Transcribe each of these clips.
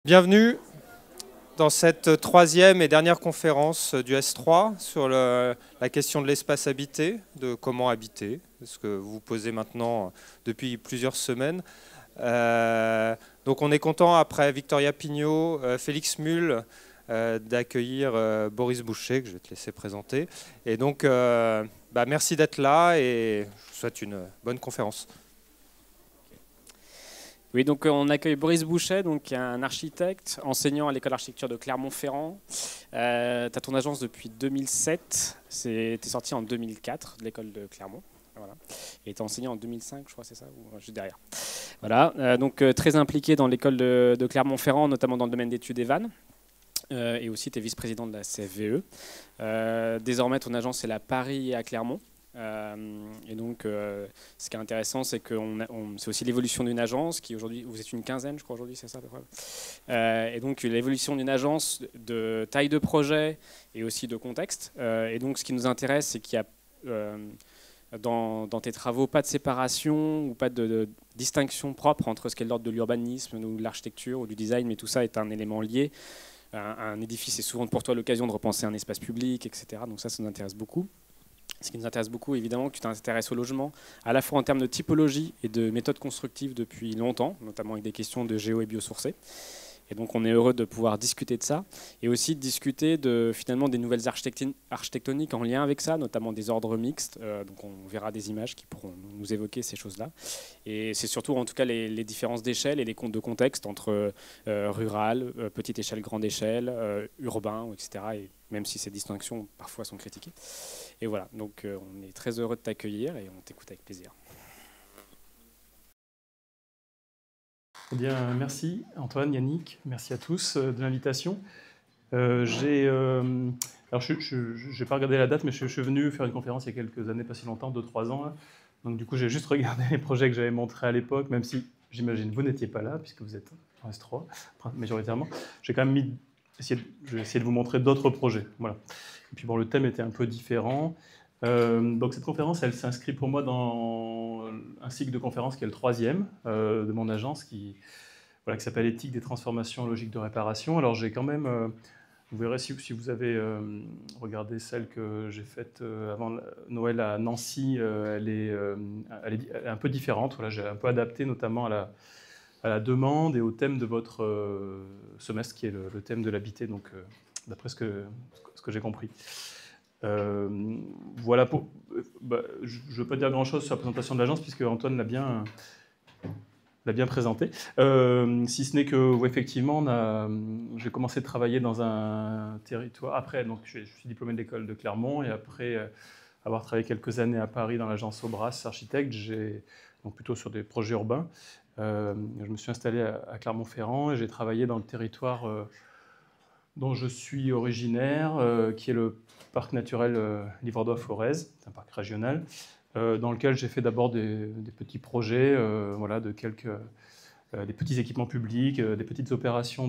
Bienvenue dans cette troisième et dernière conférence du S3 sur la question de l'espace habité, de comment habiter, ce que vous posez maintenant depuis plusieurs semaines. Donc on est content, après Victoria Pignot, Félix Muhl, d'accueillir Boris Boucher, que je vais te laisser présenter. Et donc, merci d'être là et je vous souhaite une bonne conférence. Oui, donc on accueille Boris Boucher, donc, qui est un architecte, enseignant à l'école d'architecture de Clermont-Ferrand. Tu as ton agence depuis 2007, tu es sorti en 2004 de l'école de Clermont. Voilà. Et tu as enseigné en 2005, je crois, c'est ça, ou juste derrière. Voilà, donc très impliqué dans l'école de Clermont-Ferrand, notamment dans le domaine d'études et vannes. Et aussi, tu es vice-président de la CFVE. Désormais, ton agence est la Paris à Clermont. Et donc, ce qui est intéressant, c'est que c'est aussi l'évolution d'une agence qui aujourd'hui, vous êtes une quinzaine, je crois aujourd'hui, c'est ça à peu près. Et donc, l'évolution d'une agence de taille de projet et aussi de contexte. Et donc, ce qui nous intéresse, c'est qu'il y a dans tes travaux pas de séparation ou pas de distinction propre entre ce qui est l'ordre de l'urbanisme ou de l'architecture ou du design, mais tout ça est un élément lié. Un édifice est souvent pour toi l'occasion de repenser un espace public, etc. Donc ça nous intéresse beaucoup. Ce qui nous intéresse beaucoup, évidemment, que tu t'intéresses au logement, à la fois en termes de typologie et de méthodes constructives depuis longtemps, notamment avec des questions de géo et biosourcées. Et donc on est heureux de pouvoir discuter de ça, et aussi de discuter finalement des nouvelles architectoniques en lien avec ça, notamment des ordres mixtes. Donc on verra des images qui pourront nous évoquer ces choses-là. Et c'est surtout en tout cas les différences d'échelle et les comptes de contexte entre rural, petite échelle, grande échelle, urbain, etc. Et même si ces distinctions parfois sont critiquées. Et voilà, donc on est très heureux de t'accueillir et on t'écoute avec plaisir. Eh bien, merci Antoine, Yannick, merci à tous de l'invitation. Alors, je n'ai pas regardé la date, mais je suis venu faire une conférence il y a quelques années, pas si longtemps, 2-3 ans. Là. Donc du coup, j'ai juste regardé les projets que j'avais montrés à l'époque, même si j'imagine vous n'étiez pas là, puisque vous êtes en S3, majoritairement. J'ai quand même essayé de vous montrer d'autres projets. Voilà. Et puis bon, le thème était un peu différent. Donc cette conférence, elle s'inscrit pour moi dans un cycle de conférences qui est le troisième de mon agence, qui s'appelle Éthique des transformations logiques de réparation. Alors j'ai quand même, vous verrez si vous avez regardé celle que j'ai faite avant Noël à Nancy, elle est un peu différente. Voilà, j'ai un peu adapté notamment à la demande et au thème de votre semestre, qui est le thème de l'habité, donc d'après ce que j'ai compris. Voilà, je ne veux pas dire grand-chose sur la présentation de l'agence, puisque Antoine l'a bien présenté. Si ce n'est que, effectivement, j'ai commencé à travailler dans un territoire. Après, donc, je suis diplômé de l'école de Clermont, et après avoir travaillé quelques années à Paris dans l'agence Aubras architecte, donc plutôt sur des projets urbains. Je me suis installé à Clermont-Ferrand et j'ai travaillé dans le territoire dont je suis originaire, qui est le parc naturel Livradois-Forez, c'est un parc régional, dans lequel j'ai fait d'abord des petits projets, des petits équipements publics, des petites opérations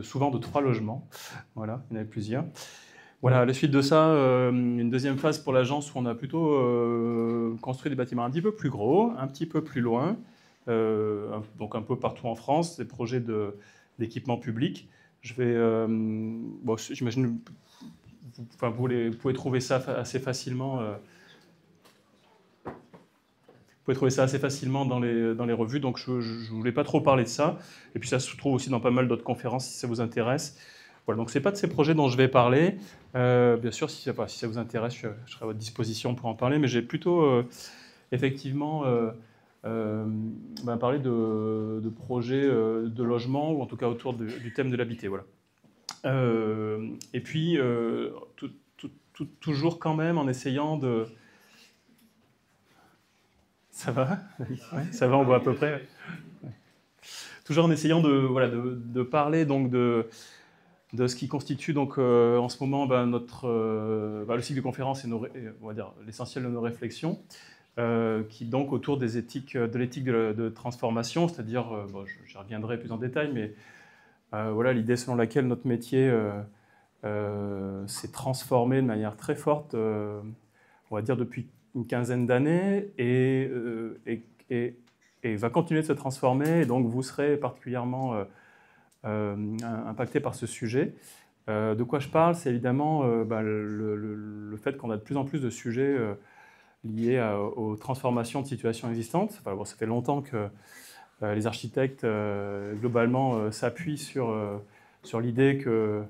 souvent de 3 logements. Voilà, il y en avait plusieurs. Voilà, à la suite de ça, une deuxième phase pour l'agence où on a plutôt construit des bâtiments un petit peu plus gros, un petit peu plus loin, donc un peu partout en France, des projets d'équipements publics. J'imagine, vous pouvez trouver ça assez facilement. Vous pouvez trouver ça assez facilement dans les revues, donc je ne voulais pas trop parler de ça. Et puis ça se trouve aussi dans pas mal d'autres conférences si ça vous intéresse. Voilà, donc ce n'est pas de ces projets dont je vais parler. Bien sûr, si ça vous intéresse, je serai à votre disposition pour en parler, mais j'ai plutôt effectivement parler de projets de logement, ou en tout cas autour du thème de l'habité. Voilà. Et puis, toujours quand même en essayant de... Ça va ? Oui, ça va, on voit à peu près. Ouais. Toujours en essayant de parler donc de ce qui constitue donc, en ce moment le cycle de conférence et on va dire l'essentiel de nos réflexions, qui donc autour de l'éthique de transformation, c'est-à-dire, j'y reviendrai plus en détail, mais l'idée selon laquelle notre métier s'est transformé de manière très forte, on va dire depuis une quinzaine d'années, et va continuer de se transformer. Et donc vous serez particulièrement impactés par ce sujet. De quoi je parle, c'est évidemment le fait qu'on a de plus en plus de sujets liés aux transformations de situations existantes. Enfin, bon, ça fait longtemps que les architectes, globalement, s'appuient sur l'idée que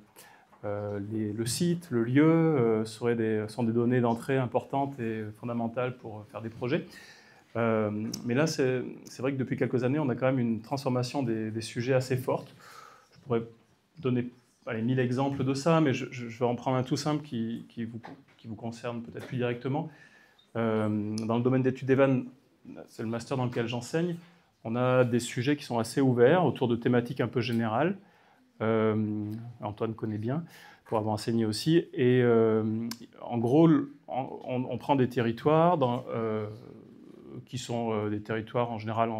le site, le lieu sont des données d'entrée importantes et fondamentales pour faire des projets. Mais là, c'est vrai que depuis quelques années, on a quand même une transformation des sujets assez forte. Je pourrais donner 1000 exemples de ça, mais je vais en prendre un tout simple qui vous concerne peut-être plus directement. Dans le domaine d'études d'Evan, c'est le master dans lequel j'enseigne, on a des sujets qui sont assez ouverts autour de thématiques un peu générales. Antoine connaît bien, pour avoir enseigné aussi. Et en gros, on prend des territoires qui sont des territoires en général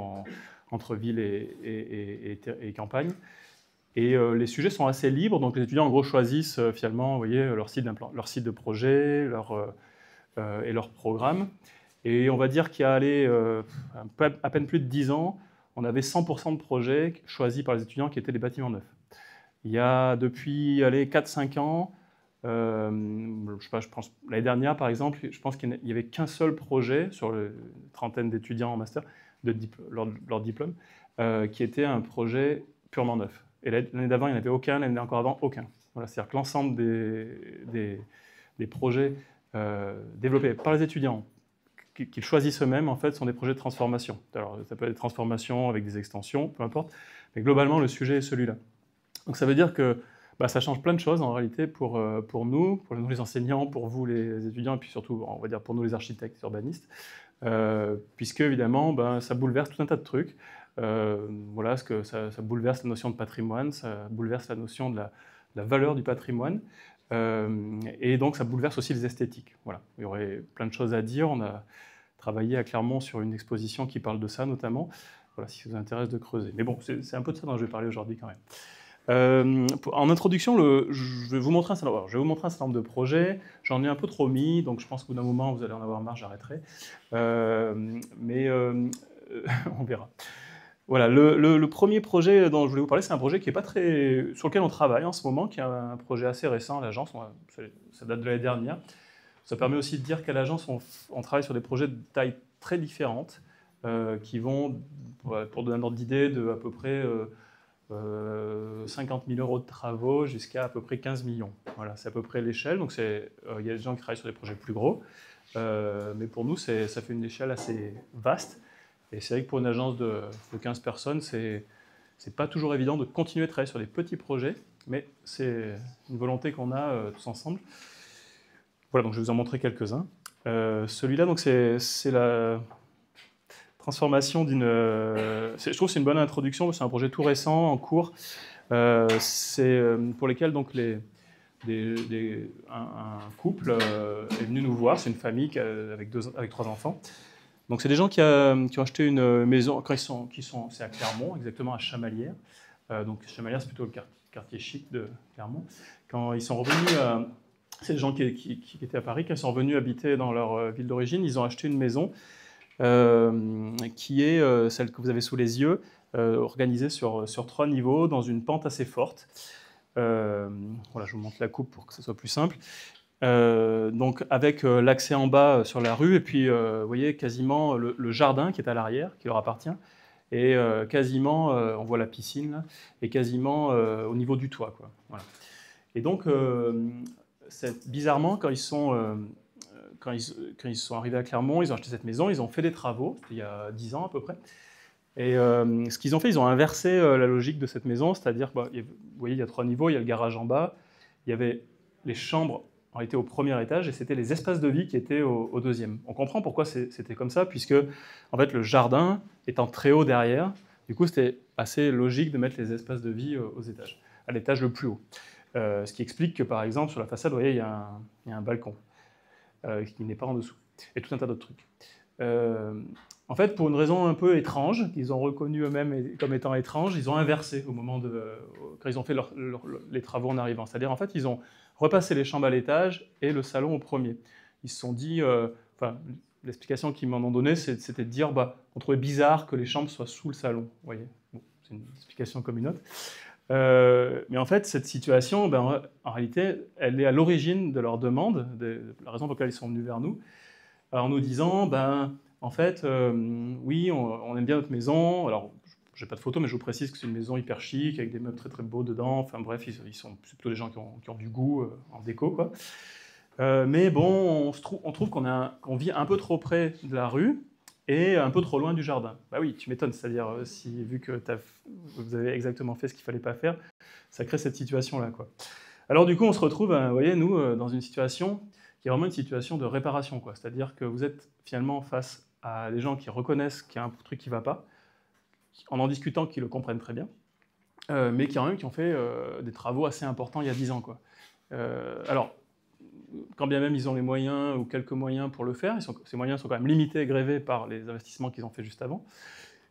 entre villes et campagnes. Et les sujets sont assez libres, donc les étudiants en gros choisissent finalement, vous voyez, leur site de projet, et leur programme. Et on va dire qu'il y a à peine plus de 10 ans, on avait 100% de projets choisis par les étudiants qui étaient des bâtiments neufs. Il y a depuis 4-5 ans, je pense l'année dernière par exemple, je pense qu'il n'y avait qu'un seul projet sur une trentaine d'étudiants en master, leur diplôme, qui était un projet purement neuf. Et l'année d'avant, il n'y en avait aucun, l'année encore avant, aucun. Voilà, c'est-à-dire que l'ensemble des projets développés par les étudiants, qu'ils choisissent eux-mêmes, en fait, sont des projets de transformation. Alors, ça peut être des transformations avec des extensions, peu importe, mais globalement, le sujet est celui-là. Donc ça veut dire que ça change plein de choses en réalité pour nous les enseignants, pour vous les étudiants, et puis surtout, on va dire pour nous les architectes urbanistes, puisque évidemment, ça bouleverse tout un tas de trucs. Voilà, ça bouleverse la notion de patrimoine, ça bouleverse la notion de la valeur du patrimoine, et donc ça bouleverse aussi les esthétiques. Voilà. Il y aurait plein de choses à dire. On a travaillé à Clermont sur une exposition qui parle de ça notamment. Voilà, si ça vous intéresse de creuser. Mais bon, c'est un peu de ça dont je vais parler aujourd'hui quand même. En introduction, je vais vous montrer un certain nombre de projets. J'en ai un peu trop mis, donc je pense qu'au bout d'un moment, vous allez en avoir marre, j'arrêterai. Mais on verra. Voilà, le premier projet dont je voulais vous parler, c'est un projet qui est pas sur lequel on travaille en ce moment, qui est un projet assez récent à l'agence. Ça date de l'année dernière. Ça permet aussi de dire qu'à l'agence, on travaille sur des projets de taille très différentes, qui vont, pour donner un ordre d'idée, de à peu près 50 000 € de travaux jusqu'à peu près 15 millions. Voilà, c'est à peu près l'échelle. Donc il y a des gens qui travaillent sur des projets plus gros, mais pour nous, ça fait une échelle assez vaste. Et c'est vrai que pour une agence de 15 personnes, c'est pas toujours évident de continuer de travailler sur des petits projets, mais c'est une volonté qu'on a tous ensemble. Voilà, donc je vais vous en montrer quelques-uns. Celui-là, donc c'est la transformation je trouve que c'est une bonne introduction, c'est un projet tout récent, en cours, c'est pour lesquels donc un couple est venu nous voir, c'est une famille avec 3 enfants. Donc c'est des gens qui ont acheté une maison, c'est à Clermont, exactement à Chamalières. Donc Chamalières, c'est plutôt le quartier chic de Clermont. Quand ils sont revenus, c'est des gens qui étaient à Paris, quand ils sont revenus habiter dans leur ville d'origine, ils ont acheté une maison qui est celle que vous avez sous les yeux, organisée sur 3 niveaux, dans une pente assez forte. Voilà, je vous montre la coupe pour que ce soit plus simple. Donc avec l'accès en bas sur la rue, et puis vous voyez quasiment le jardin qui est à l'arrière, qui leur appartient, et quasiment, on voit la piscine, là, et quasiment au niveau du toit, quoi. Voilà. Et donc, bizarrement, quand ils sont arrivés à Clermont, ils ont acheté cette maison, ils ont fait des travaux, il y a 10 ans à peu près. Et ce qu'ils ont fait, ils ont inversé la logique de cette maison, c'est-à-dire, vous voyez, il y a 3 niveaux, il y a le garage en bas, il y avait les chambres en été au premier étage, et c'était les espaces de vie qui étaient au deuxième. On comprend pourquoi c'était comme ça, puisque en fait, le jardin étant très haut derrière, du coup, c'était assez logique de mettre les espaces de vie aux étages, à l'étage le plus haut. Ce qui explique que, par exemple, sur la façade, vous voyez, il y a un balcon qui n'est pas en dessous, et tout un tas d'autres trucs. En fait, pour une raison un peu étrange, qu'ils ont reconnu eux-mêmes comme étant étrange, ils ont inversé au moment quand ils ont fait les travaux en arrivant. C'est-à-dire, en fait, ils ont repassé les chambres à l'étage et le salon au premier. Ils se sont dit, l'explication qu'ils m'en ont donnée, c'était de dire, on trouvait bizarre que les chambres soient sous le salon. Vous voyez, bon, c'est une explication comme une autre. Mais en fait, cette situation, ben, en réalité, elle est à l'origine de leur demande, de la raison pour laquelle ils sont venus vers nous, en nous disant, ben, en fait, oui, on aime bien notre maison. Alors, j'ai pas de photo, mais je vous précise que c'est une maison hyper chic, avec des meubles très très beaux dedans. Enfin bref, ils sont plutôt des gens qui ont du goût en déco, quoi. Mais bon, on trouve qu'on vit un peu trop près de la rue et un peu trop loin du jardin. Bah oui, tu m'étonnes, c'est-à-dire, vu que vous avez exactement fait ce qu'il fallait pas faire, ça crée cette situation-là, quoi. Alors du coup, on se retrouve, vous voyez, nous, dans une situation qui est vraiment une situation de réparation, quoi. C'est-à-dire que vous êtes finalement face à des gens qui reconnaissent qu'il y a un truc qui ne va pas, en discutant, qui le comprennent très bien, mais qui ont fait des travaux assez importants il y a 10 ans, quoi. Alors, quand bien même ils ont les moyens ou quelques moyens pour le faire, ces moyens sont quand même limités et grévés par les investissements qu'ils ont fait juste avant.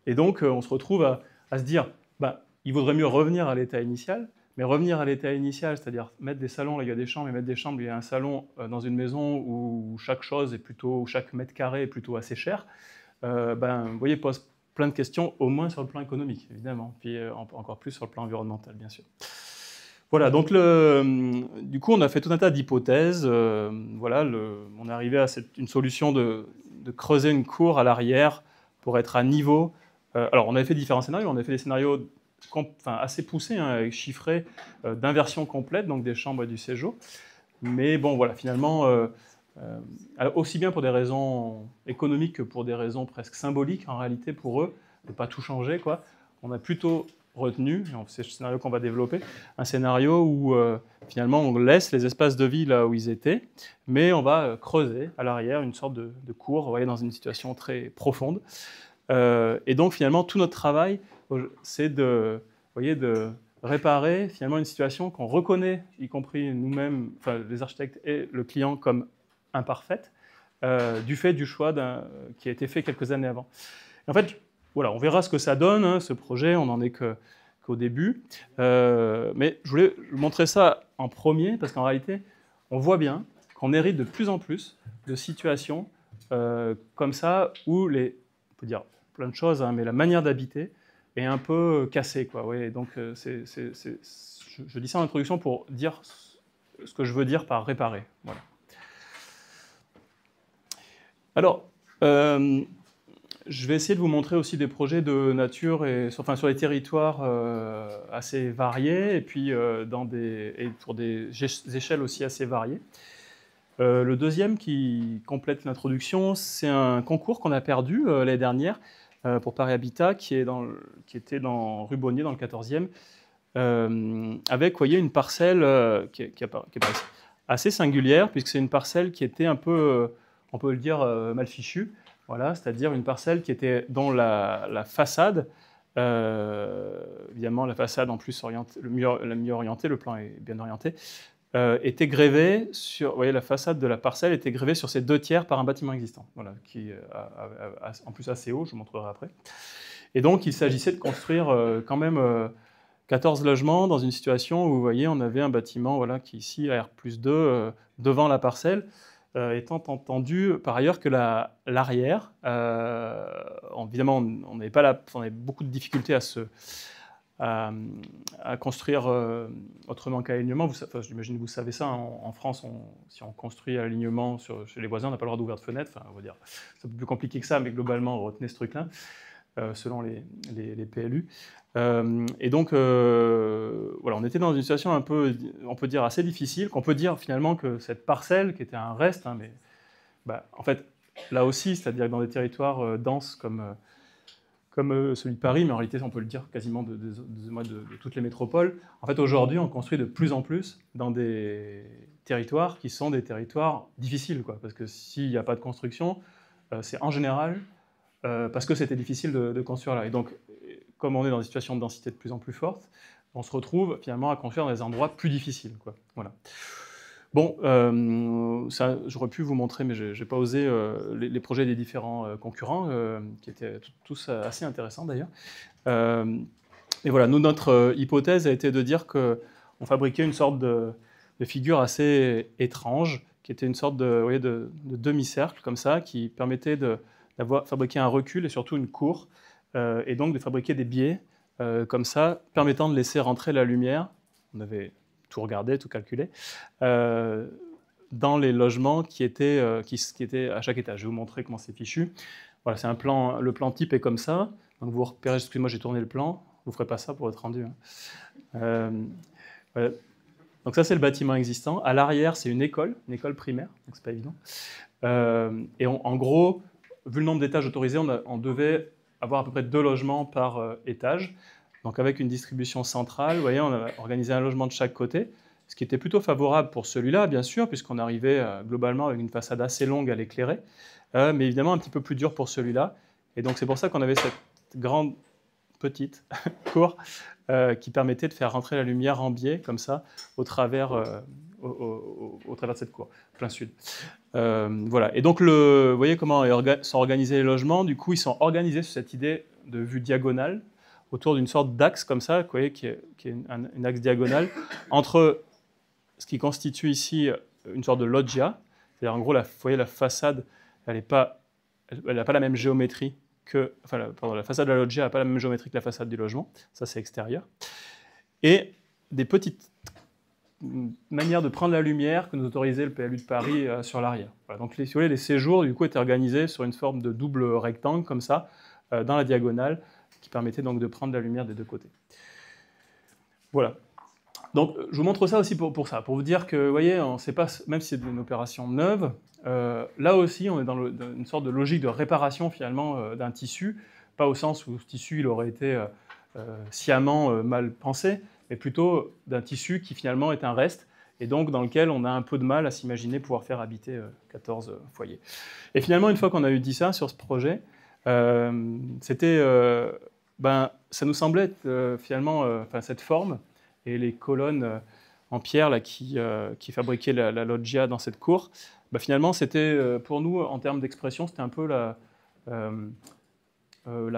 Et donc, on se retrouve à se dire, bah, il vaudrait mieux revenir à l'état initial, mais revenir à l'état initial, c'est-à-dire mettre des salons, là il y a des chambres, et mettre des chambres, il y a un salon dans une maison où chaque chose est plutôt, où chaque mètre carré est plutôt assez cher, ben, vous voyez, pose plein de questions, au moins sur le plan économique, évidemment, puis encore plus sur le plan environnemental, bien sûr. Voilà, donc du coup, on a fait tout un tas d'hypothèses. Voilà, on est arrivé à une solution de creuser une cour à l'arrière pour être à niveau. Alors, on avait fait différents scénarios. On avait fait des scénarios assez poussés, hein, chiffrés, d'inversion complète, donc des chambres et du séjour. Mais bon, voilà, finalement, aussi bien pour des raisons économiques que pour des raisons presque symboliques, en réalité, pour eux, de ne pas tout changer, quoi. On a plutôt retenu, c'est le scénario qu'on va développer, un scénario où finalement on laisse les espaces de vie là où ils étaient, mais on va creuser à l'arrière une sorte de cour, vous voyez, dans une situation très profonde. Et donc finalement tout notre travail, c'est de réparer finalement une situation qu'on reconnaît, y compris nous-mêmes, enfin les architectes et le client, comme imparfaite, du fait du choix qui a été fait quelques années avant. Et en fait, voilà, on verra ce que ça donne, hein, ce projet, on n'en est qu'au début. Mais je voulais vous montrer ça en premier, parce qu'en réalité, on voit bien qu'on hérite de plus en plus de situations comme ça, où on peut dire plein de choses, hein, mais la manière d'habiter est un peu cassée, quoi. Ouais, donc, je dis ça en introduction pour dire ce que je veux dire par réparer. Voilà. Alors, je vais essayer de vous montrer aussi des projets de nature sur les territoires assez variés et puis pour des échelles aussi assez variées. Le deuxième qui complète l'introduction, c'est un concours qu'on a perdu l'année dernière pour Paris Habitat qui était dans rue Bonnier dans le 14e avec, vous voyez, une parcelle qui est assez singulière puisque c'est une parcelle qui était un peu, on peut le dire, mal fichue. Voilà, c'est-à-dire une parcelle dont la façade, évidemment la façade en plus mieux orientée, le plan est bien orienté, était grévée sur, vous voyez, la façade de la parcelle était grévée sur ses 2/3 par un bâtiment existant, voilà, qui est en plus assez haut, je vous montrerai après. Et donc il s'agissait de construire quand même 14 logements dans une situation où, vous voyez, on avait un bâtiment, voilà, qui ici à R+2 devant la parcelle. Étant entendu par ailleurs que l'arrière, évidemment, on avait beaucoup de difficultés à construire autrement qu'à l'alignement. J'imagine que vous savez ça, en France, si on construit à l'alignement chez les voisins, on n'a pas le droit d'ouvrir de fenêtre. Enfin, on va dire, c'est un peu plus compliqué que ça, mais globalement, retenez ce truc-là, selon les PLU. Et donc, voilà, on était dans une situation un peu, on peut dire, assez difficile, qu'on peut dire finalement que cette parcelle, qui était un reste, hein, mais en fait, là aussi, c'est-à-dire dans des territoires denses comme celui de Paris, mais en réalité, on peut le dire quasiment de toutes les métropoles, en fait, aujourd'hui, on construit de plus en plus dans des territoires qui sont des territoires difficiles, quoi, parce que s'il n'y a pas de construction, c'est en général parce que c'était difficile de construire là. Et donc, comme on est dans une situation de densité de plus en plus forte, on se retrouve finalement à construire dans des endroits plus difficiles, quoi. Voilà. Bon, ça, j'aurais pu vous montrer, mais je n'ai pas osé les projets des différents concurrents, qui étaient tous assez intéressants d'ailleurs. Et voilà, notre hypothèse a été de dire qu'on fabriquait une sorte de figure assez étrange, qui était une sorte de demi-cercle comme ça, qui permettait fabriquer un recul et surtout une cour, et donc de fabriquer des biais comme ça, permettant de laisser rentrer la lumière. On avait tout regardé, tout calculé, dans les logements qui étaient à chaque étage. Je vais vous montrer comment c'est fichu. Voilà, c'est un plan, le plan type est comme ça. Donc vous repérez, excusez-moi, j'ai tourné le plan. Vous ne ferez pas ça pour être rendu. Hein. Voilà. Donc ça, c'est le bâtiment existant. À l'arrière, c'est une école primaire, donc c'est pas évident. Et en gros, vu le nombre d'étages autorisés, on devait avoir à peu près 2 logements par étage. Donc avec une distribution centrale, vous voyez, on a organisé un logement de chaque côté, ce qui était plutôt favorable pour celui-là, bien sûr, puisqu'on arrivait globalement avec une façade assez longue à l'éclairer, mais évidemment un petit peu plus dur pour celui-là. Et donc c'est pour ça qu'on avait cette grande, petite cour qui permettait de faire rentrer la lumière en biais, comme ça, au travers de cette cour, plein sud. Voilà. Et donc, vous voyez comment sont organisés les logements. Du coup, ils sont organisés sur cette idée de vue diagonale, autour d'une sorte d'axe comme ça, vous voyez, qui est un axe diagonal, entre ce qui constitue ici une sorte de loggia. C'est-à-dire, en gros, vous voyez, la façade, elle n'a pas la même géométrie la façade de la loggia n'a pas la même géométrie que la façade du logement. Ça, c'est extérieur. Et des petites manière de prendre la lumière que nous autorisait le PLU de Paris sur l'arrière. Voilà, donc si vous voulez, les séjours du coup étaient organisés sur une forme de double rectangle comme ça, dans la diagonale, qui permettait donc de prendre la lumière des 2 côtés. Voilà. Donc je vous montre ça aussi pour ça, pour vous dire que, vous voyez, on sait pas, même si c'est une opération neuve, là aussi on est dans une sorte de logique de réparation finalement d'un tissu, pas au sens où ce tissu il aurait été sciemment mal pensé, mais plutôt d'un tissu qui finalement est un reste, et donc dans lequel on a un peu de mal à s'imaginer pouvoir faire habiter 14 foyers. Et finalement, une fois qu'on a eu dit ça sur ce projet, ça nous semblait être finalement cette forme, et les colonnes en pierre là, qui fabriquaient la loggia dans cette cour, finalement c'était pour nous, en termes d'expression, c'était un peu la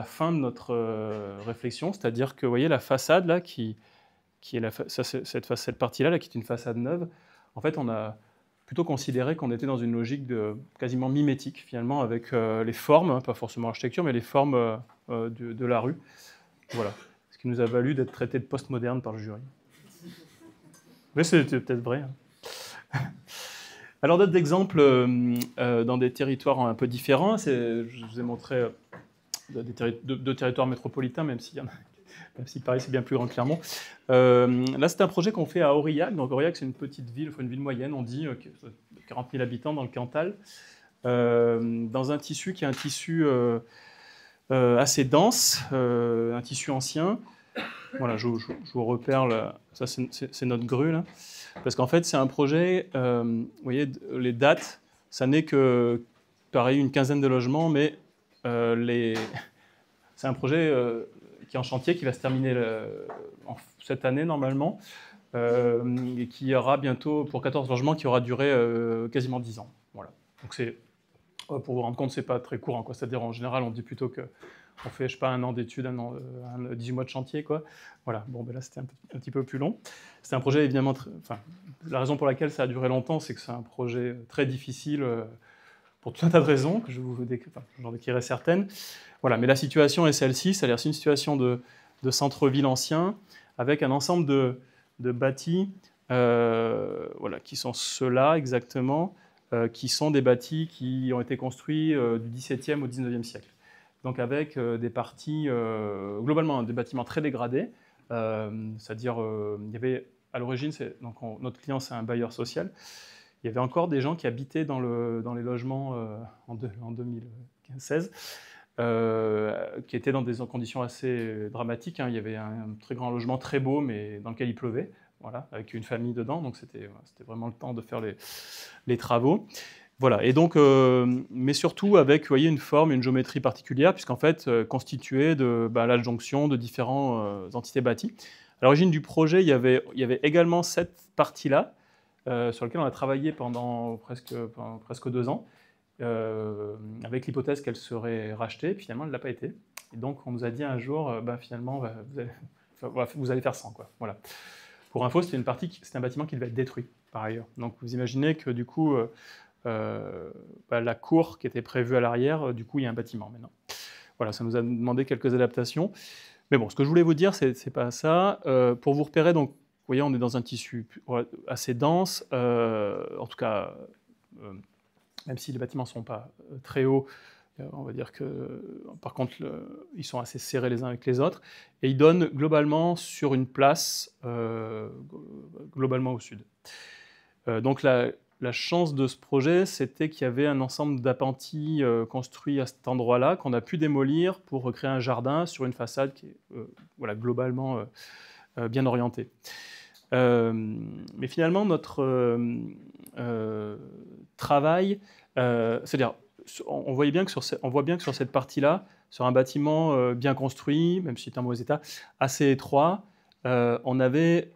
fin de notre réflexion, c'est-à-dire que vous voyez la façade là, qui est cette partie-là, là, qui est une façade neuve, en fait, on a plutôt considéré qu'on était dans une logique quasiment mimétique, finalement, avec les formes, hein, pas forcément l'architecture, mais les formes de la rue. Voilà. Ce qui nous a valu d'être traité de postmoderne par le jury. Mais c'était peut-être vrai. Hein. Alors, d'autres exemples dans des territoires un peu différents, je vous ai montré deux territoires métropolitains, même si Paris c'est bien plus grand que Clermont. Là, c'est un projet qu'on fait à Aurillac. Donc Aurillac, c'est une petite ville, une ville moyenne, on dit, 40 000 habitants dans le Cantal, dans un tissu qui est un tissu assez dense, un tissu ancien. Voilà, je vous repère, là. Ça c'est notre grue, là. Parce qu'en fait, c'est un projet, vous voyez, les dates, ça n'est que, pareil, une quinzaine de logements, mais c'est un projet qui est en chantier, qui va se terminer cette année normalement, et qui aura bientôt, pour 14 logements, qui aura duré quasiment 10 ans. Voilà. Donc c'est, pour vous rendre compte, c'est pas très courant, quoi. C'est-à-dire en général, on dit plutôt qu'on fait, je sais pas, 1 an d'études, 18 mois de chantier, quoi. Voilà. Bon, là c'était un petit peu plus long. C'est un projet évidemment, la raison pour laquelle ça a duré longtemps, c'est que c'est un projet très difficile. Pour tout un tas de raisons, que j'en décrirai certaines. Voilà, mais la situation est celle-ci, c'est-à-dire c'est une situation de centre-ville ancien, avec un ensemble de bâtis, voilà, qui sont ceux-là exactement, qui sont des bâtis qui ont été construits du XVIIe au XIXe siècle. Donc avec des parties, globalement, des bâtiments très dégradés, c'est-à-dire, il y avait, à l'origine, notre client, c'est un bailleur social. Il y avait encore des gens qui habitaient dans les logements en 2016, qui étaient dans des conditions assez dramatiques. Hein. Il y avait un très grand logement, très beau, mais dans lequel il pleuvait, voilà, avec une famille dedans. Donc c'était vraiment le temps de faire les travaux. Voilà. Et donc, mais surtout avec, vous voyez, une forme, une géométrie particulière, puisqu'en fait, constituée de l'adjonction de différentes entités bâties. À l'origine du projet, il y avait également cette partie-là, sur lequel on a travaillé pendant presque 2 ans, avec l'hypothèse qu'elle serait rachetée, puis finalement elle ne l'a pas été. Et donc on nous a dit un jour, finalement, vous allez faire 100, quoi. Voilà. Pour info, c'était un bâtiment qui devait être détruit, par ailleurs. Donc vous imaginez que du coup, la cour qui était prévue à l'arrière, du coup il y a un bâtiment maintenant. Voilà, ça nous a demandé quelques adaptations. Mais bon, ce que je voulais vous dire, c'est pas ça. Pour vous repérer, donc, vous voyez, on est dans un tissu assez dense. En tout cas, même si les bâtiments ne sont pas très hauts, on va dire que, par contre, ils sont assez serrés les uns avec les autres. Et ils donnent globalement sur une place, globalement au sud. Donc la chance de ce projet, c'était qu'il y avait un ensemble d'appentis construits à cet endroit-là qu'on a pu démolir pour recréer un jardin sur une façade qui est voilà, globalement bien orientée. Mais finalement, notre travail, c'est-à-dire, on voit bien que sur cette partie-là, sur un bâtiment bien construit, même si c'est un mauvais état, assez étroit, on avait,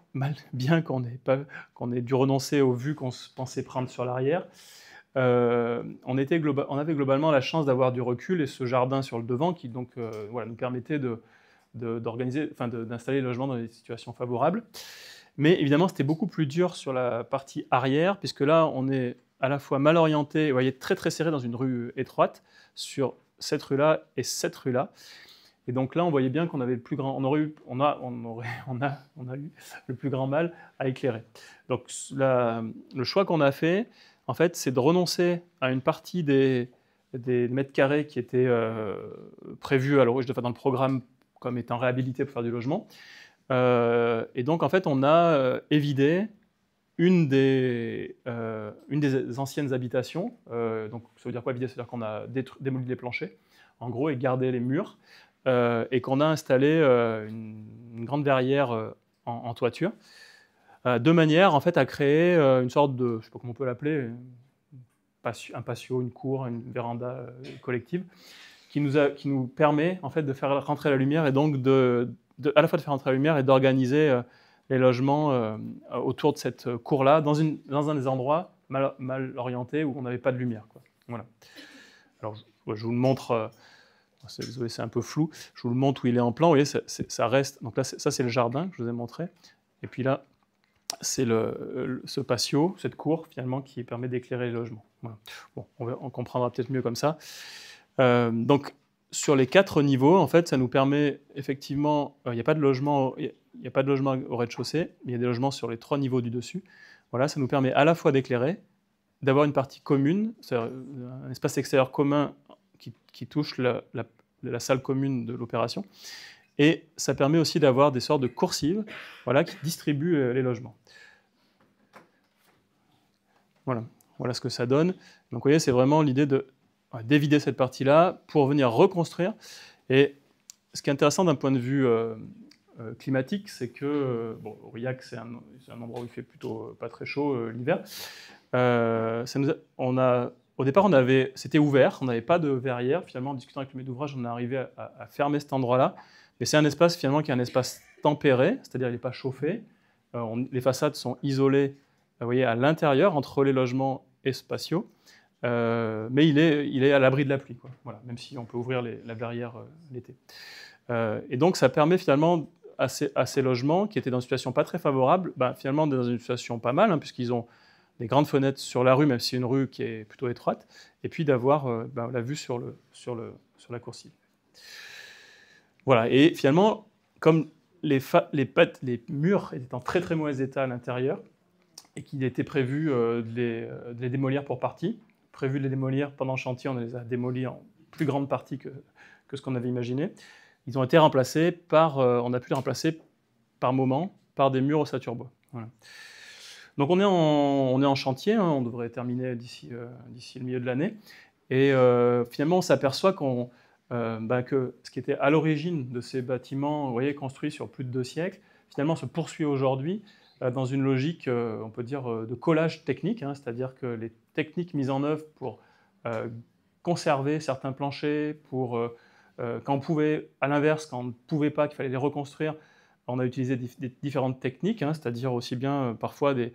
bien qu'on ait dû renoncer aux vues qu'on se pensait prendre sur l'arrière, on avait globalement la chance d'avoir du recul et ce jardin sur le devant qui donc, voilà, nous permettait d'installer le logement dans des situations favorables. Mais évidemment, c'était beaucoup plus dur sur la partie arrière, puisque là, on est à la fois mal orienté, vous voyez, très très serré dans une rue étroite, sur cette rue-là et cette rue-là. Et donc là, on voyait bien qu'on avait le plus grand, on a eu le plus grand mal à éclairer. Donc le choix qu'on a fait, en fait, c'est de renoncer à une partie des mètres carrés qui étaient prévus à l'origine, dans le programme comme étant réhabilités pour faire du logement. Et donc, en fait, on a évidé une des anciennes habitations. Donc, ça veut dire quoi, évider? C'est-à-dire qu'on a démoli les planchers, en gros, et gardé les murs, et qu'on a installé une grande verrière en toiture, de manière, en fait, à créer une sorte de, je ne sais pas comment on peut l'appeler, un patio, une cour, une véranda collective, qui nous permet, en fait, de faire rentrer la lumière et donc à la fois de faire entrer la lumière et d'organiser les logements autour de cette cour-là, dans un des endroits mal orientés où on n'avait pas de lumière, quoi. Voilà. Alors, je vous le montre, désolé, c'est un peu flou, je vous le montre où il est en plan, vous voyez, ça reste, donc là, ça c'est le jardin que je vous ai montré, et puis là, c'est ce patio, cette cour, finalement, qui permet d'éclairer les logements. Voilà. Bon, on comprendra peut-être mieux comme ça. Donc, sur les 4 niveaux, en fait, ça nous permet effectivement, il n'y a pas de logement au rez-de-chaussée, mais il y a des logements sur les 3 niveaux du dessus. Voilà, ça nous permet à la fois d'éclairer, d'avoir une partie commune, c'est-à-dire un espace extérieur commun qui touche la salle commune de l'opération, et ça permet aussi d'avoir des sortes de coursives, voilà, qui distribuent les logements. Voilà ce que ça donne. Donc, vous voyez, c'est vraiment l'idée d'évider cette partie-là pour venir reconstruire. Et ce qui est intéressant d'un point de vue climatique, c'est que Aurillac, c'est un endroit où il fait plutôt pas très chaud l'hiver. Au départ, c'était ouvert, on n'avait pas de verrière. Finalement, en discutant avec le maître d'ouvrage, on est arrivé à fermer cet endroit-là. Mais c'est un espace finalement qui est un espace tempéré, c'est-à-dire il n'est pas chauffé. Les façades sont isolées, vous voyez, à l'intérieur, entre les logements et spatiaux. Mais il est à l'abri de la pluie, quoi. Voilà, même si on peut ouvrir la verrière l'été. Et donc ça permet finalement à ces logements qui étaient dans une situation pas très favorable, finalement dans une situation pas mal, hein, puisqu'ils ont des grandes fenêtres sur la rue, même si c'est une rue qui est plutôt étroite, et puis d'avoir la vue sur la coursive. Voilà, et finalement, comme les murs étaient en très très mauvais état à l'intérieur, et qu'il était prévu de les démolir pour partie, prévu de les démolir pendant le chantier, on les a démolis en plus grande partie que ce qu'on avait imaginé. Ils ont été remplacés on a pu les remplacer par moment par des murs ossature-bois. Voilà. Donc on est en chantier, hein, on devrait terminer d'ici le milieu de l'année. Et finalement, on s'aperçoit que ce qui était à l'origine de ces bâtiments, vous voyez, construits sur plus de 2 siècles, finalement se poursuit aujourd'hui dans une logique, on peut dire, de collage technique, hein, c'est-à-dire que les techniques mises en œuvre pour conserver certains planchers, quand on pouvait, à l'inverse, quand on ne pouvait pas, qu'il fallait les reconstruire, on a utilisé différentes techniques, hein, c'est-à-dire aussi bien parfois des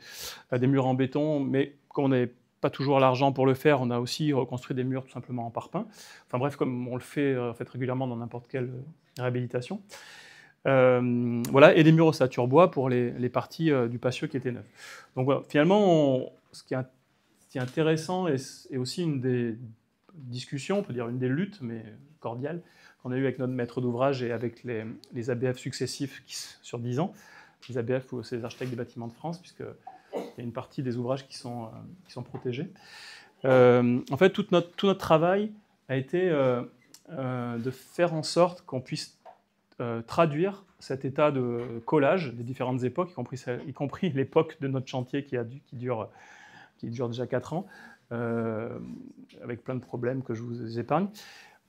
murs en béton, mais comme on n'avait pas toujours l'argent pour le faire, on a aussi reconstruit des murs tout simplement en parpaing. Enfin bref, comme on le fait en fait régulièrement dans n'importe quelle réhabilitation. Voilà, et des murs ossature bois pour les parties du patio qui étaient neuves. Donc voilà, finalement, ce qui est intéressant et aussi une des discussions, on peut dire une des luttes, mais cordiales, qu'on a eues avec notre maître d'ouvrage et avec les ABF successifs sur 10 ans. Les ABF, c'est les architectes des bâtiments de France, puisqu'il y a une partie des ouvrages qui sont protégés. En fait, tout notre travail a été de faire en sorte qu'on puisse traduire cet état de collage des différentes époques, y compris l'époque de notre chantier qui dure déjà 4 ans, avec plein de problèmes que je vous épargne.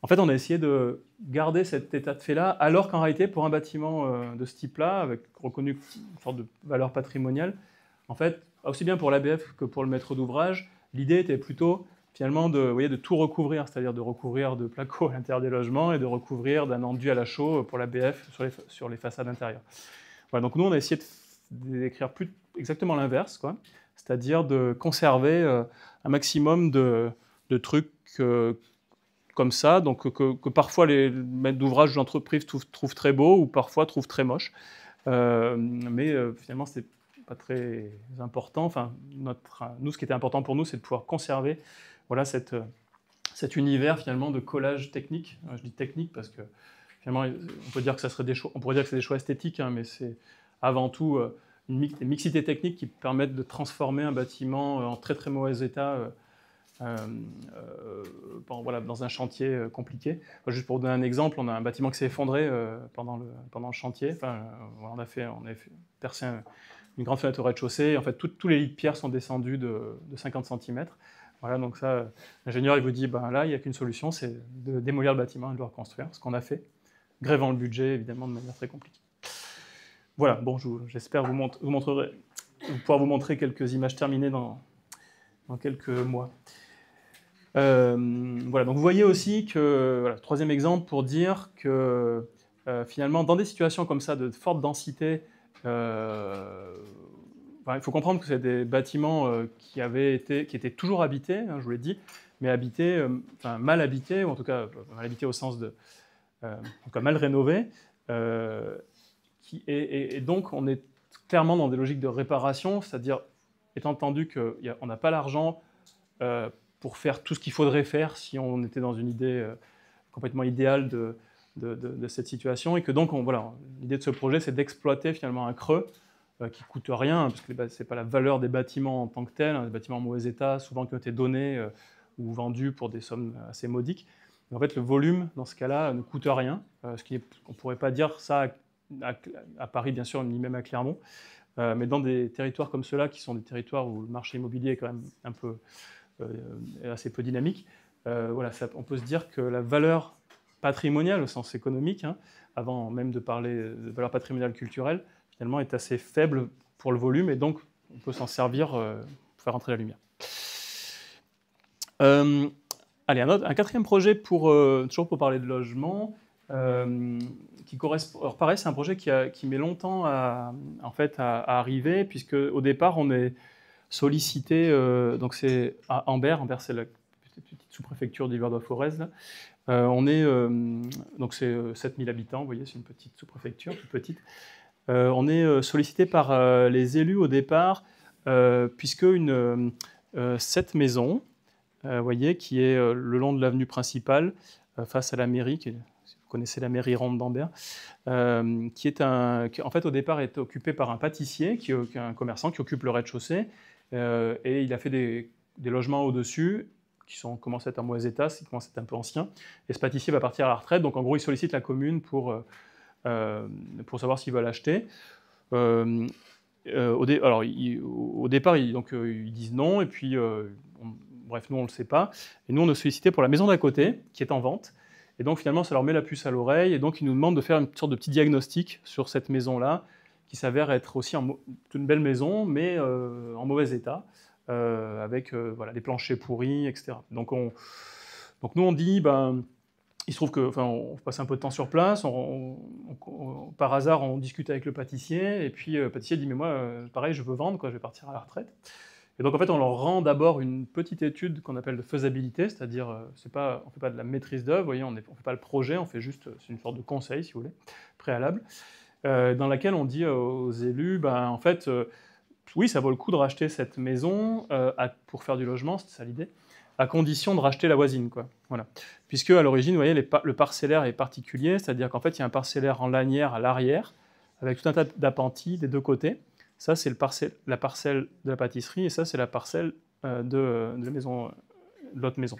En fait, on a essayé de garder cet état de fait-là, alors qu'en réalité, pour un bâtiment de ce type-là, avec reconnu une sorte de valeur patrimoniale, en fait, aussi bien pour l'ABF que pour le maître d'ouvrage, l'idée était plutôt finalement de tout recouvrir, c'est-à-dire de recouvrir de placo à l'intérieur des logements et de recouvrir d'un enduit à la chaux pour l'ABF sur les façades intérieures. Voilà, donc nous, on a essayé d'écrire plus exactement l'inverse, quoi, c'est-à-dire de conserver un maximum de trucs comme ça, donc que parfois les maîtres d'ouvrage de l'entreprise trouvent très beau ou parfois trouvent très moche. Mais finalement, c'est pas très important. Enfin, nous, ce qui était important pour nous, c'est de pouvoir conserver cet univers finalement de collage technique. Je dis technique parce que finalement, on peut dire que c'est des choix esthétiques, hein, mais c'est avant tout des mixités techniques qui permettent de transformer un bâtiment en très très mauvais état dans un chantier compliqué. Juste pour vous donner un exemple, on a un bâtiment qui s'est effondré pendant le chantier. Enfin, on a percé une grande fenêtre au rez-de-chaussée. En fait, tous les lits de pierre sont descendus de 50 cm. Voilà, donc ça, l'ingénieur il vous dit, là, il n'y a qu'une solution, c'est de démolir le bâtiment et de le reconstruire. Ce qu'on a fait, grevant le budget, évidemment, de manière très compliquée. Voilà, bon, j'espère pouvoir vous montrer quelques images terminées dans quelques mois. Voilà, donc vous voyez aussi que, troisième exemple pour dire que finalement, dans des situations comme ça de forte densité, il faut comprendre que c'est des bâtiments qui étaient toujours habités, hein, je vous l'ai dit, mais mal habités, ou en tout cas mal habités au sens de en tout cas mal rénovés, et donc on est clairement dans des logiques de réparation, c'est-à-dire étant entendu qu'on n'a pas l'argent pour faire tout ce qu'il faudrait faire si on était dans une idée complètement idéale de cette situation, et que donc l'idée de ce projet, c'est d'exploiter finalement un creux qui ne coûte rien, parce que ce n'est pas la valeur des bâtiments en tant que tels, hein, des bâtiments en mauvais état, souvent qui ont été donnés ou vendus pour des sommes assez modiques. Mais en fait, le volume, dans ce cas-là, ne coûte rien, on ne pourrait pas dire ça à Paris, bien sûr, ni même à Clermont, mais dans des territoires comme ceux-là, qui sont des territoires où le marché immobilier est quand même un peu assez peu dynamique, on peut se dire que la valeur patrimoniale, au sens économique, hein, avant même de parler de valeur patrimoniale culturelle, finalement est assez faible pour le volume, et donc on peut s'en servir pour faire entrer la lumière. Allez, un quatrième projet, toujours pour parler de logement, qui correspond. Alors pareil, c'est un projet qui met longtemps à arriver, puisque au départ on est sollicité, donc c'est à Ambert, c'est la petite sous-préfecture d'Yverdon-Forez. Donc c'est 7000 habitants, vous voyez, c'est une petite sous-préfecture, toute petite. On est sollicité par les élus au départ, puisque cette maison, vous voyez, qui est le long de l'avenue principale, face à la mairie, si vous connaissez la mairie ronde d'Ambert, qui en fait au départ est occupée par un pâtissier, qui est un commerçant qui occupe le rez-de-chaussée, et il a fait des logements au-dessus, qui commencent à être en mauvais état, qui commencent à être un peu anciens, et ce pâtissier va partir à la retraite, donc en gros il sollicite la commune pour savoir s'ils veulent acheter. Au départ, ils disent non, et puis, bref, nous on ne le sait pas, et nous on est sollicité pour la maison d'à côté, qui est en vente, et donc finalement ça leur met la puce à l'oreille, et donc ils nous demandent de faire une sorte de petit diagnostic sur cette maison-là, qui s'avère être aussi une belle maison, mais en mauvais état, avec des planchers pourris, etc. Donc nous on dit, il se trouve on passe un peu de temps sur place, par hasard on discute avec le pâtissier, et puis le pâtissier dit, mais moi pareil je veux vendre, je vais partir à la retraite. Et donc en fait on leur rend d'abord une petite étude qu'on appelle de faisabilité, c'est-à-dire on ne fait pas de la maîtrise d'œuvre, vous voyez, on ne fait pas le projet, on fait juste, c'est une sorte de conseil si vous voulez, préalable, dans laquelle on dit aux élus, en fait, oui ça vaut le coup de racheter cette maison pour faire du logement, c'était ça l'idée, à condition de racheter la voisine, quoi. Voilà. Puisque à l'origine, vous voyez, le parcellaire est particulier, c'est-à-dire qu'en fait, il y a un parcellaire en lanière à l'arrière, avec tout un tas d'appentis des deux côtés. Ça, c'est la parcelle de la pâtisserie, et ça, c'est la parcelle de la maison, de l'autre maison.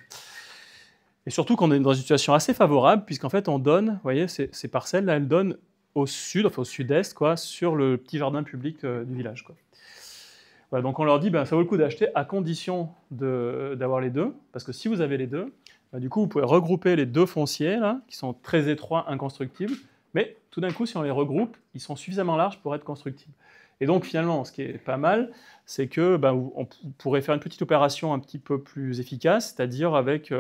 Et surtout qu'on est dans une situation assez favorable, puisqu'en fait, on donne, vous voyez, ces parcelles-là, elles donnent au sud, enfin au sud-est, quoi, sur le petit jardin public du village, quoi. Voilà, donc on leur dit, ça vaut le coup d'acheter à condition d'avoir les deux, parce que si vous avez les deux, du coup, vous pouvez regrouper les deux fonciers, là, qui sont très étroits, inconstructibles, mais tout d'un coup, si on les regroupe, ils sont suffisamment larges pour être constructibles. Et donc, finalement, ce qui est pas mal, c'est que on pourrait faire une petite opération un petit peu plus efficace, c'est-à-dire avec